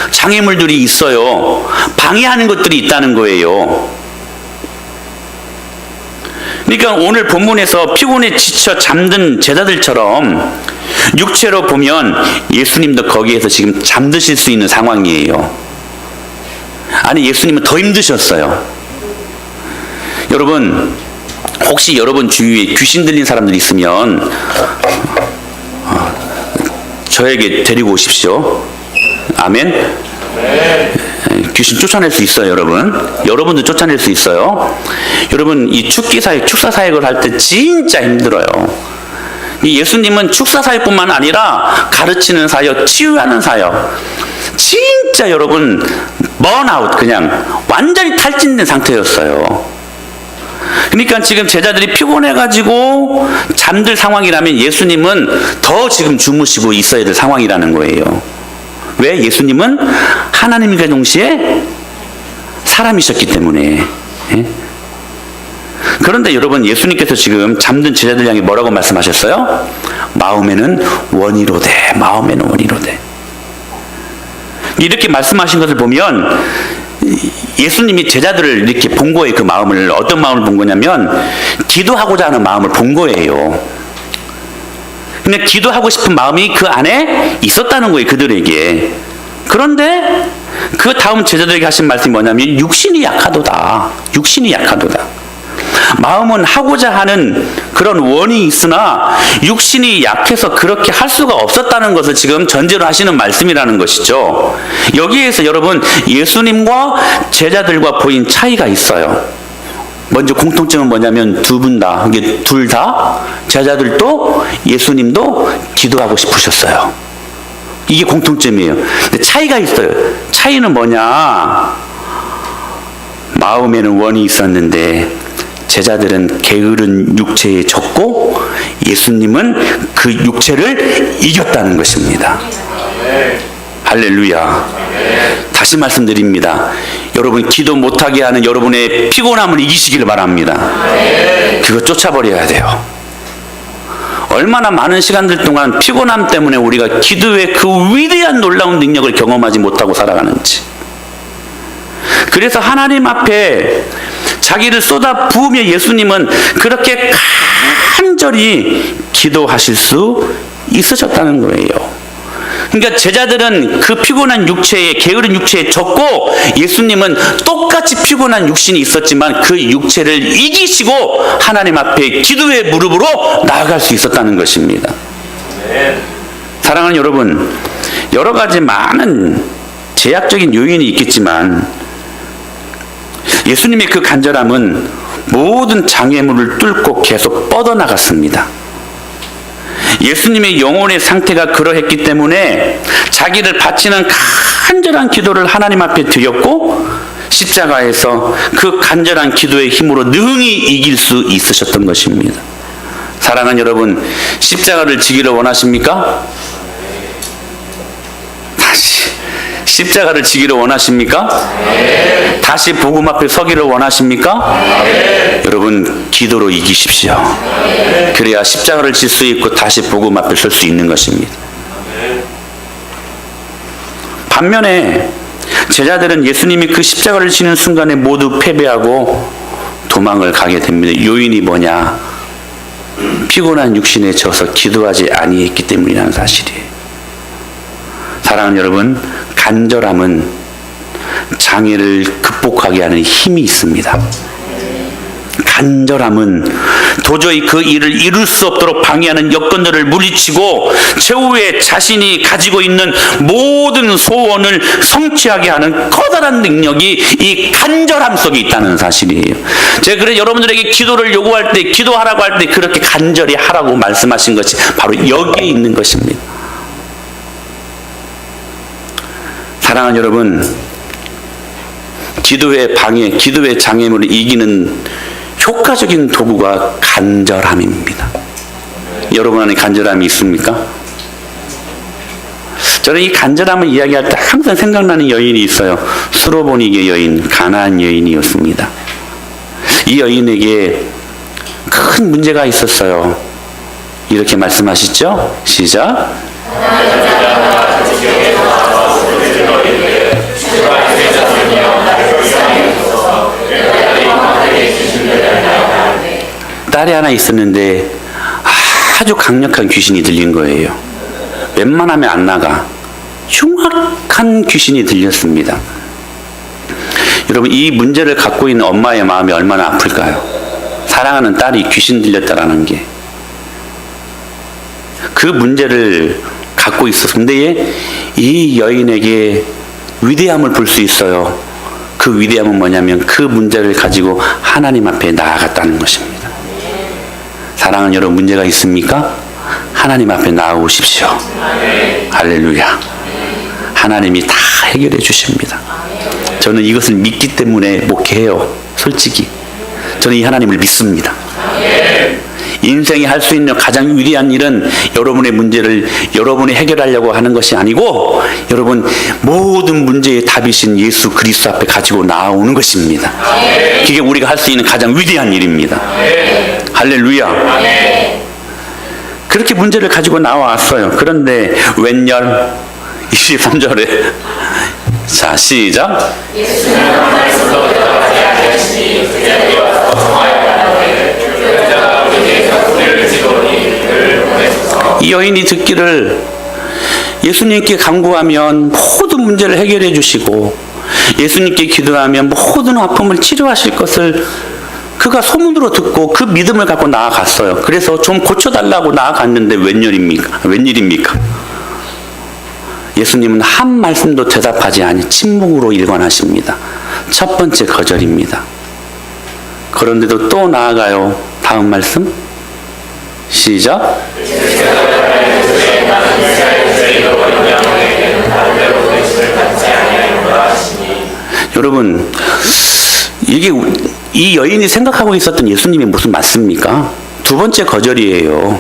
장애물들이 있어요. 방해하는 것들이 있다는 거예요. 그러니까 오늘 본문에서 피곤에 지쳐 잠든 제자들처럼 육체로 보면 예수님도 거기에서 지금 잠드실 수 있는 상황이에요. 아니, 예수님은 더 힘드셨어요. 여러분, 혹시 여러분 주위에 귀신 들린 사람들 있으면 저에게 데리고 오십시오. 아멘. 귀신 쫓아낼 수 있어요, 여러분. 여러분도 쫓아낼 수 있어요. 여러분, 이 축사 사역을 할 때 진짜 힘들어요. 이 예수님은 축사 사역뿐만 아니라 가르치는 사역, 치유하는 사역, 진짜 여러분 번아웃, 그냥 완전히 탈진된 상태였어요. 그러니까 지금 제자들이 피곤해가지고 잠들 상황이라면 예수님은 더 지금 주무시고 있어야 될 상황이라는 거예요. 왜? 예수님은 하나님과 동시에 사람이셨기 때문에. 예? 그런데 여러분, 예수님께서 지금 잠든 제자들 향해 뭐라고 말씀하셨어요? 마음에는 원이로되, 마음에는 원이로되. 이렇게 말씀하신 것을 보면 예수님이 제자들을 이렇게 본 거예요. 그 마음을, 어떤 마음을 본 거냐면 기도하고자 하는 마음을 본 거예요. 근데 기도하고 싶은 마음이 그 안에 있었다는 거예요, 그들에게. 그런데 그 다음 제자들에게 하신 말씀이 뭐냐면 육신이 약하도다. 육신이 약하도다. 마음은 하고자 하는 그런 원이 있으나 육신이 약해서 그렇게 할 수가 없었다는 것을 지금 전제로 하시는 말씀이라는 것이죠. 여기에서 여러분, 예수님과 제자들과 보인 차이가 있어요. 먼저 공통점은 뭐냐면 두 분 다, 이게 둘 다, 제자들도 예수님도 기도하고 싶으셨어요. 이게 공통점이에요. 근데 차이가 있어요. 차이는 뭐냐? 마음에는 원이 있었는데 제자들은 게으른 육체에 졌고 예수님은 그 육체를 이겼다는 것입니다. 할렐루야. 다시 말씀드립니다. 여러분, 기도 못하게 하는 여러분의 피곤함을 이기시기를 바랍니다. 그거 쫓아버려야 돼요. 얼마나 많은 시간들 동안 피곤함 때문에 우리가 기도의 그 위대한 놀라운 능력을 경험하지 못하고 살아가는지. 그래서 하나님 앞에 자기를 쏟아 부으며 예수님은 그렇게 간절히 기도하실 수 있으셨다는 거예요. 그러니까 제자들은 그 피곤한 육체에, 게으른 육체에 졌고 예수님은 똑같이 피곤한 육신이 있었지만 그 육체를 이기시고 하나님 앞에 기도의 무릎으로 나아갈 수 있었다는 것입니다. 사랑하는 여러분, 여러 가지 많은 제약적인 요인이 있겠지만 예수님의 그 간절함은 모든 장애물을 뚫고 계속 뻗어나갔습니다. 예수님의 영혼의 상태가 그러했기 때문에 자기를 바치는 간절한 기도를 하나님 앞에 드렸고 십자가에서 그 간절한 기도의 힘으로 능히 이길 수 있으셨던 것입니다. 사랑하는 여러분, 십자가를 지기를 원하십니까? 십자가를 지기를 원하십니까? 다시 복음 앞에 서기를 원하십니까? 여러분, 기도로 이기십시오. 그래야 십자가를 질 수 있고 다시 복음 앞에 설 수 있는 것입니다. 반면에 제자들은 예수님이 그 십자가를 지는 순간에 모두 패배하고 도망을 가게 됩니다. 요인이 뭐냐? 피곤한 육신에 져서 기도하지 아니했기 때문이라는 사실이에요. 사랑하는 여러분, 간절함은 장애를 극복하게 하는 힘이 있습니다. 간절함은 도저히 그 일을 이룰 수 없도록 방해하는 여건들을 물리치고 최후에 자신이 가지고 있는 모든 소원을 성취하게 하는 커다란 능력이 이 간절함 속에 있다는 사실이에요. 제가 그래서 여러분들에게 기도를 요구할 때, 기도하라고 할 때 그렇게 간절히 하라고 말씀하신 것이 바로 여기에 있는 것입니다. 사랑하는 여러분, 기도의 방해, 기도의 장애물을 이기는 효과적인 도구가 간절함입니다. 여러분 안에 간절함이 있습니까? 저는 이 간절함을 이야기할 때 항상 생각나는 여인이 있어요. 수로보니게 여인, 가나안 여인이었습니다. 이 여인에게 큰 문제가 있었어요. 이렇게 말씀하시죠? 시작. 딸이 하나 있었는데 아주 강력한 귀신이 들린 거예요. 웬만하면 안 나가. 흉악한 귀신이 들렸습니다. 여러분, 이 문제를 갖고 있는 엄마의 마음이 얼마나 아플까요? 사랑하는 딸이 귀신 들렸다라는 게. 그 문제를 갖고 있었는데 이 여인에게 위대함을 볼 수 있어요. 그 위대함은 뭐냐면 그 문제를 가지고 하나님 앞에 나아갔다는 것입니다. 사랑하는 여러분, 문제가 있습니까? 하나님 앞에 나아오십시오. 할렐루야. 하나님이 다 해결해 주십니다. 저는 이것을 믿기 때문에 목회해요. 솔직히 저는 이 하나님을 믿습니다. 인생이 할 수 있는 가장 위대한 일은 여러분의 문제를 여러분이 해결하려고 하는 것이 아니고 여러분 모든 문제의 답이신 예수 그리스도 앞에 가지고 나오는 것입니다. 그게 우리가 할 수 있는 가장 위대한 일입니다. 할렐루야. 그렇게 문제를 가지고 나왔어요. 그런데 웬열 23절에 자 시작. 이 여인이 듣기를 예수님께 간구하면 모든 문제를 해결해 주시고 예수님께 기도하면 모든 아픔을 치료하실 것을 그가 소문으로 듣고 그 믿음을 갖고 나아갔어요. 그래서 좀 고쳐달라고 나아갔는데 웬일입니까? 예수님은 한 말씀도 대답하지 않니 침묵으로 일관하십니다. 첫 번째 거절입니다. 그런데도 또 나아가요. 다음 말씀 시작. 여러분, 이게 이 여인이 생각하고 있었던 예수님이 무슨 맞습니까? 두 번째 거절이에요.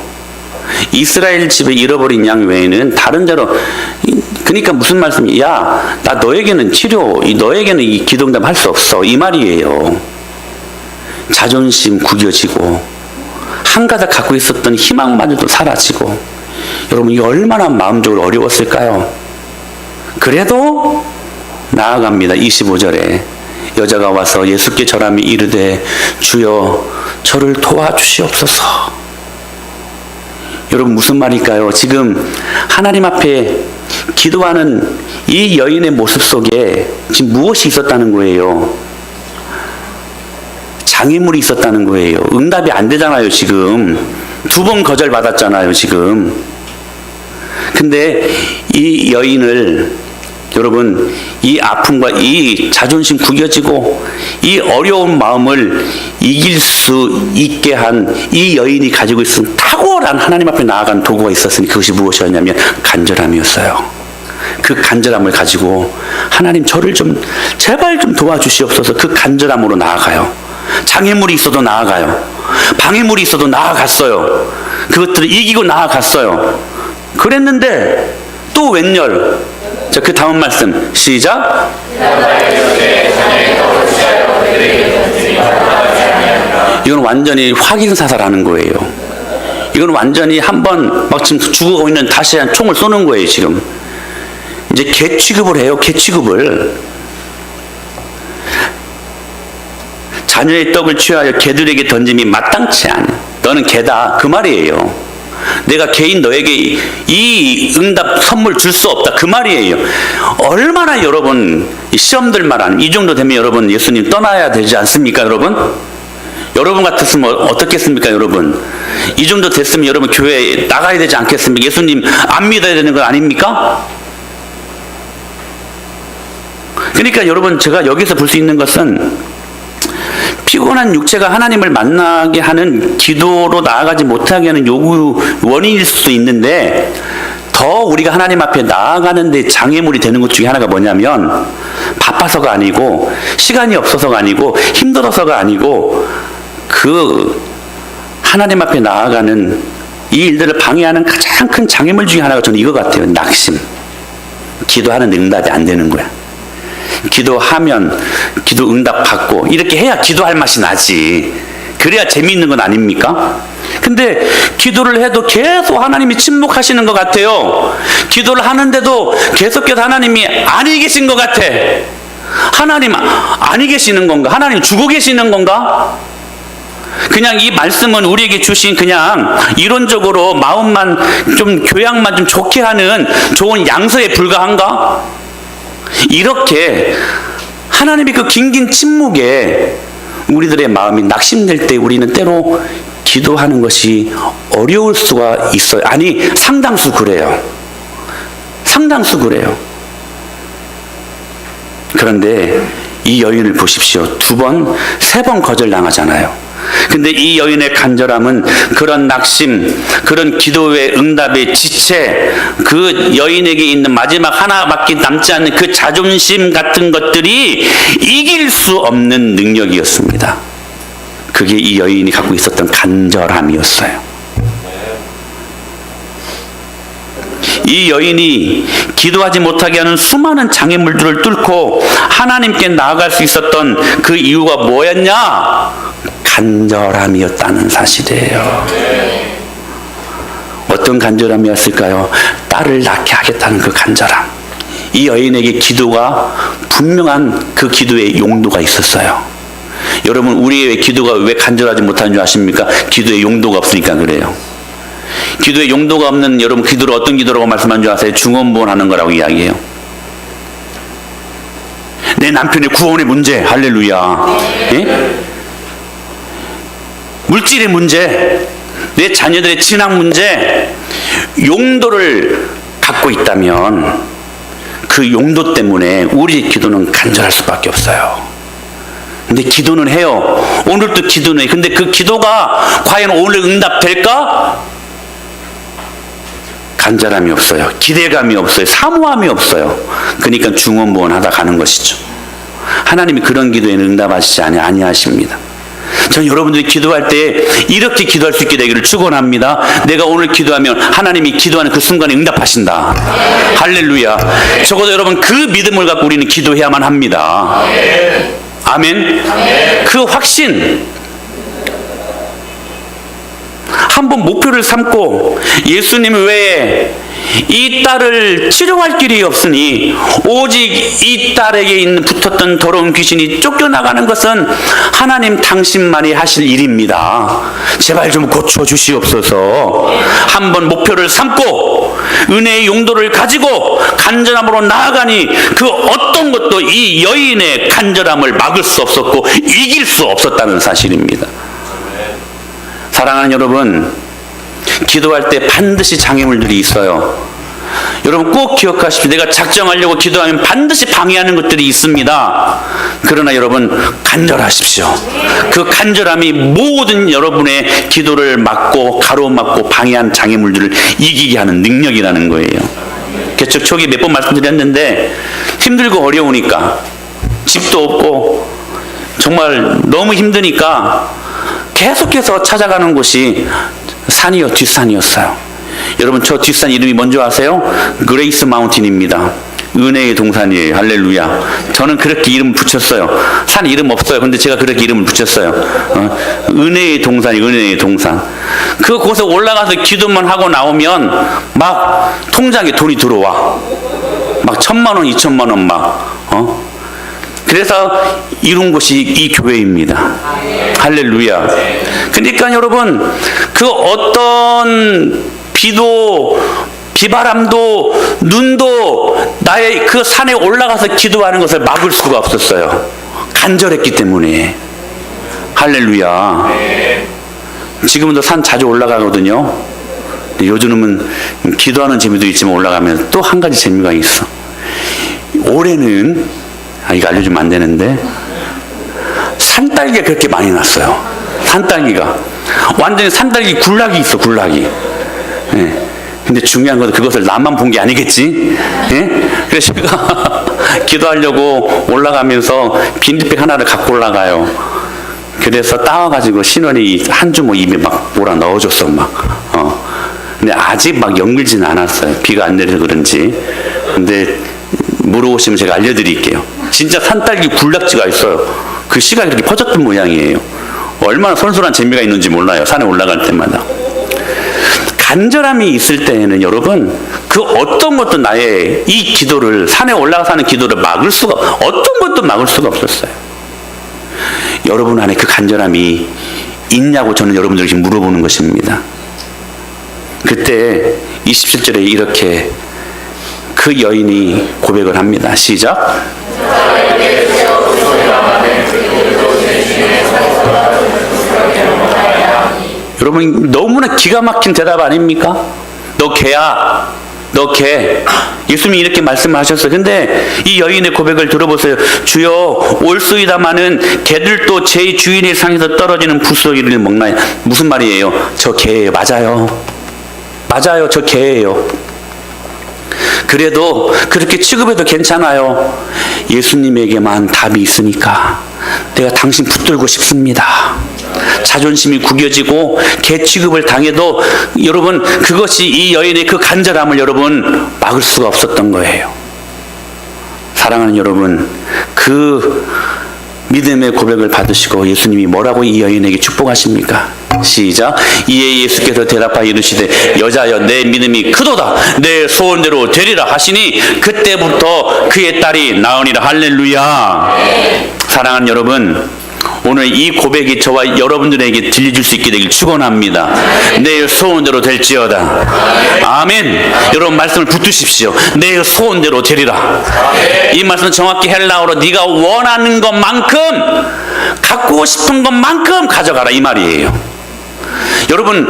이스라엘 집에 잃어버린 양 외에는 다른 자로, 그러니까 무슨 말씀이야? 야, 나 너에게는 너에게는 이 기도응답 할 수 없어. 이 말이에요. 자존심 구겨지고 한가닥 갖고 있었던 희망마저도 사라지고 여러분 이게 얼마나 마음적으로 어려웠을까요? 그래도 나아갑니다. 25절에 여자가 와서 예수께 절하며 이르되 주여 저를 도와주시옵소서. 여러분 무슨 말일까요? 지금 하나님 앞에 기도하는 이 여인의 모습 속에 지금 무엇이 있었다는 거예요? 장애물이 있었다는 거예요. 응답이 안 되잖아요. 지금 두 번 거절받았잖아요. 지금. 근데 이 여인을 여러분 이 아픔과 이 자존심 구겨지고 이 어려운 마음을 이길 수 있게 한 이 여인이 가지고 있은 탁월한 하나님 앞에 나아간 도구가 있었으니 그것이 무엇이었냐면 간절함이었어요. 그 간절함을 가지고 하나님 저를 좀 제발 좀 도와주시옵소서. 그 간절함으로 나아가요. 장애물이 있어도 나아가요. 방해물이 있어도 나아갔어요. 그것들을 이기고 나아갔어요. 그랬는데 또 웬열 자, 그 다음 말씀 시작. 이건 완전히 확인사살하는 거예요. 이건 완전히 한번 막 지금 죽어가고 있는 다시 한 총을 쏘는 거예요. 지금 이제 개 취급을 해요. 개 취급을. 자녀의 떡을 취하여 개들에게 던짐이 마땅치 않아. 너는 개다 그 말이에요. 내가 개인 너에게 이 응답 선물 줄 수 없다 그 말이에요. 얼마나 여러분 시험들만 이 정도 되면 여러분 예수님 떠나야 되지 않습니까? 여러분 같았으면 어떻겠습니까? 여러분 이 정도 됐으면 여러분 교회에 나가야 되지 않겠습니까? 예수님 안 믿어야 되는 거 아닙니까? 그러니까 여러분 제가 여기서 볼 수 있는 것은 피곤한 육체가 하나님을 만나게 하는 기도로 나아가지 못하게 하는 요구 원인일 수도 있는데 더 우리가 하나님 앞에 나아가는데 장애물이 되는 것 중에 하나가 뭐냐면 바빠서가 아니고 시간이 없어서가 아니고 힘들어서가 아니고 그 하나님 앞에 나아가는 이 일들을 방해하는 가장 큰 장애물 중에 하나가 저는 이거 같아요. 낙심. 기도하는 응답이 안 되는 거야. 기도하면 기도 응답 받고 이렇게 해야 기도할 맛이 나지. 그래야 재미있는 건 아닙니까? 근데 기도를 해도 계속 하나님이 침묵하시는 것 같아요. 기도를 하는데도 계속해서 하나님이 아니 계신 것 같아. 하나님 아니 계시는 건가? 하나님 죽어 계시는 건가? 그냥 이 말씀은 우리에게 주신 그냥 이론적으로 마음만 좀 교양만 좀 좋게 하는 좋은 양서에 불과한가? 이렇게 하나님의 그 긴긴 침묵에 우리들의 마음이 낙심될 때 우리는 때로 기도하는 것이 어려울 수가 있어요. 아니 상당수 그래요. 상당수 그래요. 그런데 이 여인을 보십시오. 2번, 3번 거절당하잖아요. 근데 이 여인의 간절함은 그런 낙심, 그런 기도의 응답의 지체, 그 여인에게 있는 마지막 하나밖에 남지 않는 그 자존심 같은 것들이 이길 수 없는 능력이었습니다. 그게 이 여인이 갖고 있었던 간절함이었어요. 이 여인이 기도하지 못하게 하는 수많은 장애물들을 뚫고 하나님께 나아갈 수 있었던 그 이유가 뭐였냐? 간절함이었다는 사실이에요. 어떤 간절함이었을까요? 딸을 낳게 하겠다는 그 간절함. 이 여인에게 기도가 분명한 그 기도의 용도가 있었어요. 여러분 우리의 기도가 왜 간절하지 못하는 줄 아십니까? 기도의 용도가 없으니까 그래요. 기도의 용도가 없는 여러분 기도를 어떤 기도라고 말씀한 줄 아세요? 중언부언하는 거라고 이야기해요. 내 남편의 구원의 문제, 할렐루야. 예? 물질의 문제, 내 자녀들의 진학 문제, 용도를 갖고 있다면 그 용도 때문에 우리 기도는 간절할 수밖에 없어요. 근데 기도는 해요. 오늘도 기도는 해요. 근데 그 기도가 과연 오늘 응답될까? 간절함이 없어요. 기대감이 없어요. 사모함이 없어요. 그러니까 중언부언하다 가는 것이죠. 하나님이 그런 기도에는 응답하시지 아니하십니다. 저는 여러분들이 기도할 때 이렇게 기도할 수 있게 되기를 축원합니다. 내가 오늘 기도하면 하나님이 기도하는 그 순간에 응답하신다. 할렐루야. 적어도 여러분 그 믿음을 갖고 우리는 기도해야만 합니다. 아멘. 그 확신. 한번 목표를 삼고 예수님 외에 이 딸을 치료할 길이 없으니 오직 이 딸에게 있는 붙었던 더러운 귀신이 쫓겨나가는 것은 하나님 당신만이 하실 일입니다. 제발 좀 고쳐주시옵소서. 한번 목표를 삼고 은혜의 용도를 가지고 간절함으로 나아가니 그 어떤 것도 이 여인의 간절함을 막을 수 없었고 이길 수 없었다는 사실입니다. 사랑하는 여러분, 기도할 때 반드시 장애물들이 있어요. 여러분 꼭 기억하십시오. 내가 작정하려고 기도하면 반드시 방해하는 것들이 있습니다. 그러나 여러분 간절하십시오. 그 간절함이 모든 여러분의 기도를 막고 가로막고 방해한 장애물들을 이기게 하는 능력이라는 거예요. 개척 초기 몇 번 말씀드렸는데 힘들고 어려우니까 집도 없고 정말 너무 힘드니까 계속해서 찾아가는 곳이 산이요 뒷산이었어요. 여러분 저 뒷산 이름이 뭔지 아세요? 그레이스 마운틴입니다. 은혜의 동산이에요. 할렐루야. 저는 그렇게 이름 붙였어요. 산 이름 없어요. 근데 제가 그렇게 이름을 붙였어요. 은혜의 동산이 은혜의 동산. 그곳에 올라가서 기도만 하고 나오면 막 통장에 돈이 들어와. 막 1,000만 원, 2,000만 원 막. 그래서 이룬 곳이 이 교회입니다. 할렐루야. 그러니까 여러분, 그 어떤 비도 비바람도 눈도 나의 그 산에 올라가서 기도하는 것을 막을 수가 없었어요. 간절했기 때문에. 할렐루야. 지금도 산 자주 올라가거든요. 요즘은 기도하는 재미도 있지만 올라가면 또 한 가지 재미가 있어. 올해는 이거 알려주면 안 되는데 산딸기가 그렇게 많이 났어요. 산딸기가 완전히 산딸기 굴락이 있어. 굴락이. 예. 근데 중요한 건 그것을 나만 본 게 아니겠지? 예? 그래서 제가 기도하려고 올라가면서 비닐백 하나를 갖고 올라가요. 그래서 따와가지고 신원이 한 주먹 입에 막 몰아 넣어줬어. 근데 아직 막 연글지는 않았어요. 비가 안 내려서 그런지. 근데 물어보시면 제가 알려드릴게요. 진짜 산딸기 굴락지가 있어요. 그 씨가 이렇게 퍼졌던 모양이에요. 얼마나 선선한 재미가 있는지 몰라요. 산에 올라갈 때마다. 간절함이 있을 때에는 여러분, 그 어떤 것도 나의 이 기도를, 산에 올라가서 하는 기도를 어떤 것도 막을 수가 없었어요. 여러분 안에 그 간절함이 있냐고 저는 여러분들에게 물어보는 것입니다. 그때 27절에 이렇게 그 여인이 고백을 합니다. 시작. 여러분, 너무나 기가 막힌 대답 아닙니까? 너 개야. 너 개. 예수님이 이렇게 말씀하셨어요. 근데 이 여인의 고백을 들어보세요. 주여, 올소이다마는 개들도 제 주인의 상에서 떨어지는 부스러기를 먹나요? 무슨 말이에요? 저 개예요. 맞아요. 맞아요. 저 개예요. 그래도 그렇게 취급해도 괜찮아요. 예수님에게만 답이 있으니까 내가 당신 붙들고 싶습니다. 자존심이 구겨지고 개 취급을 당해도 여러분, 그것이 이 여인의 그 간절함을 여러분 막을 수가 없었던 거예요. 사랑하는 여러분, 그 믿음의 고백을 받으시고 예수님이 뭐라고 이 여인에게 축복하십니까? 시작. 이에 예수께서 대답하여 이르시되 여자여, 내 믿음이 크도다. 내 소원대로 되리라 하시니 그때부터 그의 딸이 나으니라. 할렐루야. 사랑하는 여러분, 오늘 이 고백이 저와 여러분들에게 들려줄 수 있게 되길 축원합니다. 내 소원대로 될지어다. 아멘. 여러분 말씀을 붙드십시오. 내 소원대로 되리라. 이 말씀은 정확히 헬라어로 네가 원하는 것만큼, 갖고 싶은 것만큼 가져가라 이 말이에요. 여러분,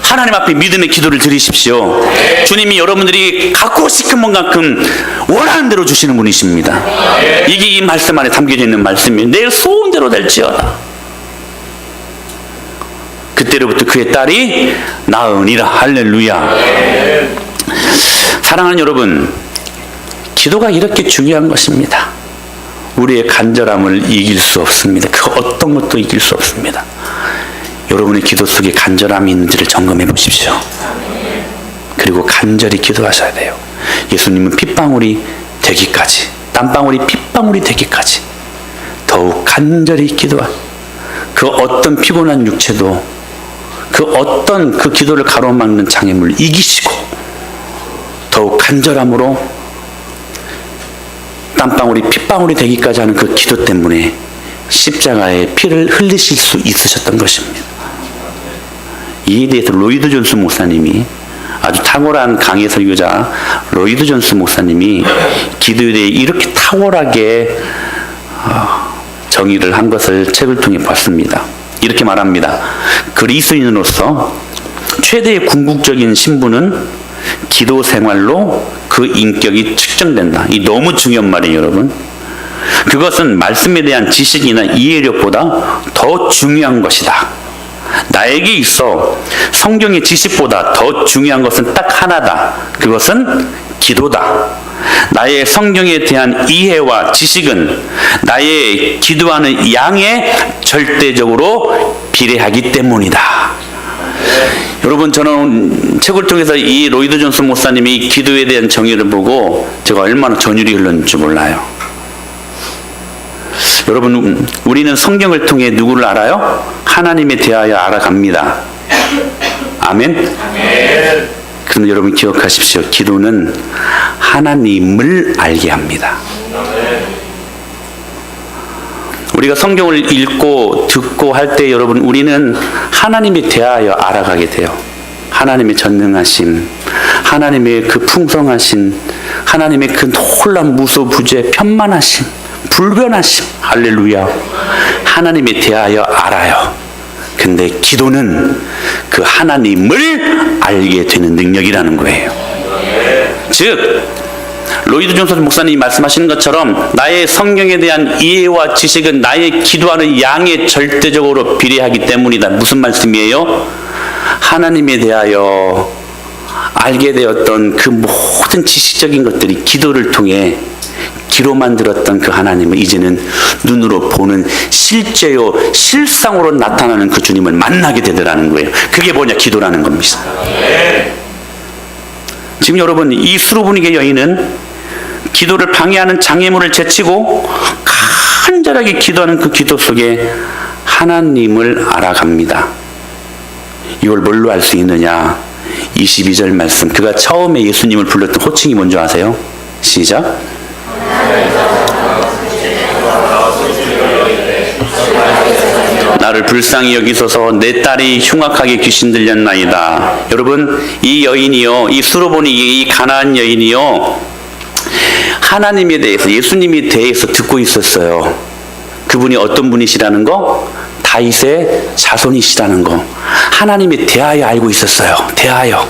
하나님 앞에 믿음의 기도를 드리십시오. 주님이 여러분들이 갖고 싶은 것만큼 원하는 대로 주시는 분이십니다. 이게 이 말씀 안에 담겨져 있는 말씀이에요. 내 소원대로 될지어다. 그때로부터 그의 딸이 나으니라. 할렐루야. 사랑하는 여러분, 기도가 이렇게 중요한 것입니다. 우리의 간절함을 이길 수 없습니다. 그 어떤 것도 이길 수 없습니다. 여러분의 기도 속에 간절함이 있는지를 점검해 보십시오. 그리고 간절히 기도하셔야 돼요. 예수님은 핏방울이 되기까지, 땀방울이 핏방울이 되기까지 더욱 간절히 기도한, 그 어떤 피곤한 육체도, 그 어떤 그 기도를 가로막는 장애물을 이기시고 더욱 간절함으로 땀방울이 핏방울이 되기까지 하는 그 기도 때문에 십자가에 피를 흘리실 수 있으셨던 것입니다. 이에 대해서 로이드 존스 목사님이, 아주 탁월한 강의 설교자 로이드 존스 목사님이 기도에 대해 이렇게 탁월하게 정의를 한 것을 책을 통해 봤습니다. 이렇게 말합니다. 그리스인으로서 최대의 궁극적인 신분은 기도 생활로 그 인격이 측정된다. 이 너무 중요한 말이에요, 여러분. 그것은 말씀에 대한 지식이나 이해력보다 더 중요한 것이다. 나에게 있어 성경의 지식보다 더 중요한 것은 딱 하나다. 그것은 기도다. 나의 성경에 대한 이해와 지식은 나의 기도하는 양에 절대적으로 비례하기 때문이다. 여러분, 저는 책을 통해서 이 로이드 존슨 목사님이 기도에 대한 정의를 보고 제가 얼마나 전율이 흘렀는지 몰라요. 여러분, 우리는 성경을 통해 누구를 알아요? 하나님에 대하여 알아갑니다. 아멘? 그런데 여러분 기억하십시오. 기도는 하나님을 알게 합니다. 우리가 성경을 읽고 듣고 할 때 여러분, 우리는 하나님에 대하여 알아가게 돼요. 하나님의 전능하심, 하나님의 그 풍성하심, 하나님의 그 놀라운 무소부재 편만하심, 불변하심, 할렐루야. 하나님에 대하여 알아요. 근데 기도는 그 하나님을 알게 되는 능력이라는 거예요. 즉, 로이드 존슨 목사님이 말씀하시는 것처럼 나의 성경에 대한 이해와 지식은 나의 기도하는 양에 절대적으로 비례하기 때문이다. 무슨 말씀이에요? 하나님에 대하여 알게 되었던 그 모든 지식적인 것들이 기도를 통해 귀로만 들었던 그 하나님을 이제는 눈으로 보는 실제요 실상으로 나타나는 그 주님을 만나게 되더라는 거예요. 그게 뭐냐? 기도라는 겁니다. 지금 여러분, 이 수르보니게 여인은 기도를 방해하는 장애물을 제치고 간절하게 기도하는 그 기도 속에 하나님을 알아갑니다. 이걸 뭘로 알 수 있느냐? 22절 말씀. 그가 처음에 예수님을 불렀던 호칭이 뭔지 아세요? 시작. 나를 불쌍히 여기소서. 내 딸이 흉악하게 귀신 들렸나이다. 여러분, 이 여인이요, 이 수르보니 이 가나안 여인이요, 하나님에 대해서, 예수님에 대해서 듣고 있었어요. 그분이 어떤 분이시라는 거? 다윗의 자손이시라는 거. 하나님에 대하여 알고 있었어요. 대하여.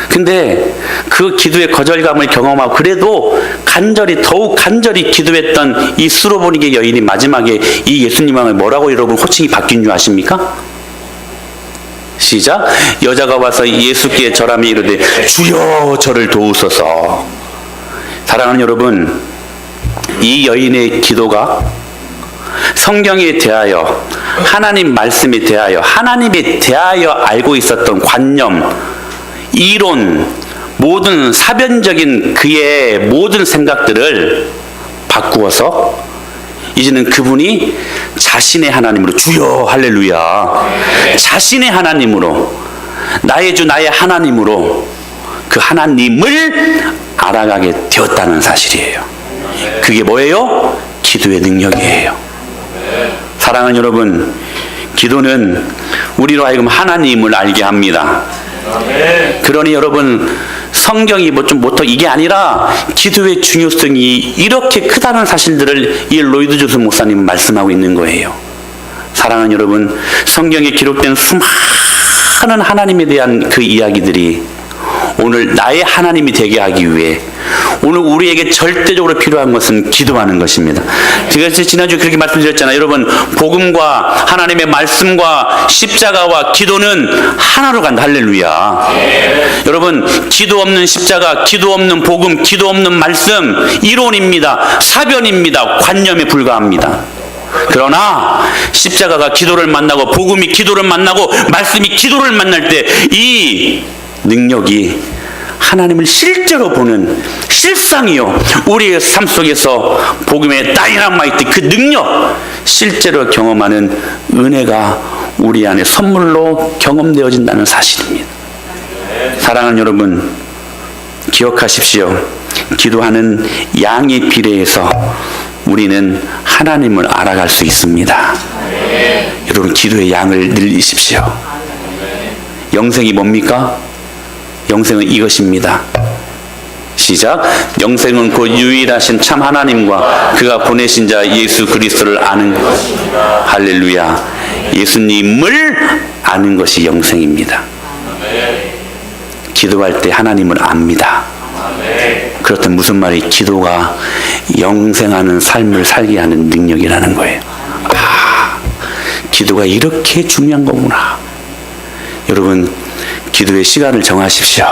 근데 그 기도의 거절감을 경험하고 그래도 더욱 간절히 기도했던 이 수르보니게 여인이 마지막에 이 예수님을 뭐라고 여러분 호칭이 바뀐 줄 아십니까? 시작. 여자가 와서 예수께 절하며 이르되 주여 저를 도우소서. 사랑하는 여러분, 이 여인의 기도가 성경에 대하여, 하나님 말씀에 대하여, 하나님에 대하여 알고 있었던 관념, 이론, 모든 사변적인 그의 모든 생각들을 바꾸어서 이제는 그분이 자신의 하나님으로, 주여 할렐루야, 자신의 하나님으로, 나의 주 나의 하나님으로 그 하나님을 알아가게 되었다는 사실이에요. 그게 뭐예요? 기도의 능력이에요. 사랑하는 여러분, 기도는 우리로 하여금 하나님을 알게 합니다. 그러니 여러분, 성경이 이게 아니라 기도의 중요성이 이렇게 크다는 사실들을 이 로이드 존슨 목사님은 말씀하고 있는 거예요. 사랑하는 여러분, 성경에 기록된 수많은 하나님에 대한 그 이야기들이 오늘 나의 하나님이 되게 하기 위해 오늘 우리에게 절대적으로 필요한 것은 기도하는 것입니다. 제가 지난주에 그렇게 말씀드렸잖아요. 여러분, 복음과 하나님의 말씀과 십자가와 기도는 하나로 간다. 할렐루야. 여러분, 기도 없는 십자가, 기도 없는 복음, 기도 없는 말씀, 이론입니다. 사변입니다. 관념에 불과합니다. 그러나 십자가가 기도를 만나고 복음이 기도를 만나고 말씀이 기도를 만날 때 이 능력이 하나님을 실제로 보는 실상이요, 우리의 삶 속에서 복음의 다이나마이트, 그 능력 실제로 경험하는 은혜가 우리 안에 선물로 경험되어진다는 사실입니다. 사랑하는 여러분, 기억하십시오. 기도하는 양에 비례해서 우리는 하나님을 알아갈 수 있습니다. 여러분, 기도의 양을 늘리십시오. 영생이 뭡니까? 영생은 이것입니다. 시작. 영생은 곧 유일하신 참 하나님과 그가 보내신 자 예수 그리스도를 아는 것입니다. 할렐루야. 예수님을 아는 것이 영생입니다. 기도할 때 하나님을 압니다. 그렇다면 무슨 말이? 기도가 영생하는 삶을 살게 하는 능력이라는 거예요. 기도가 이렇게 중요한 거구나. 여러분, 기도의 시간을 정하십시오.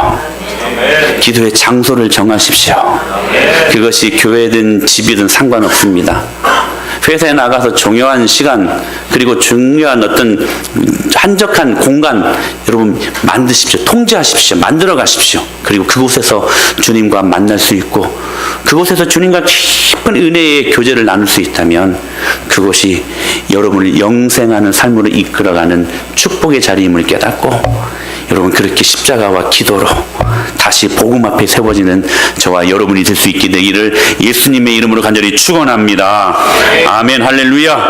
기도의 장소를 정하십시오. 그것이 교회든 집이든 상관없습니다. 회사에 나가서 중요한 시간, 그리고 중요한 어떤 한적한 공간, 여러분 만드십시오. 통제하십시오. 만들어 가십시오. 그리고 그곳에서 주님과 만날 수 있고, 그곳에서 주님과 깊은 은혜의 교제를 나눌 수 있다면, 그것이 여러분을 영생하는 삶으로 이끌어가는 축복의 자리임을 깨닫고, 여러분 그렇게 십자가와 기도로 다시 복음 앞에 세워지는 저와 여러분이 될 수 있게 되기를 예수님의 이름으로 간절히 축원합니다. 아멘, 할렐루야.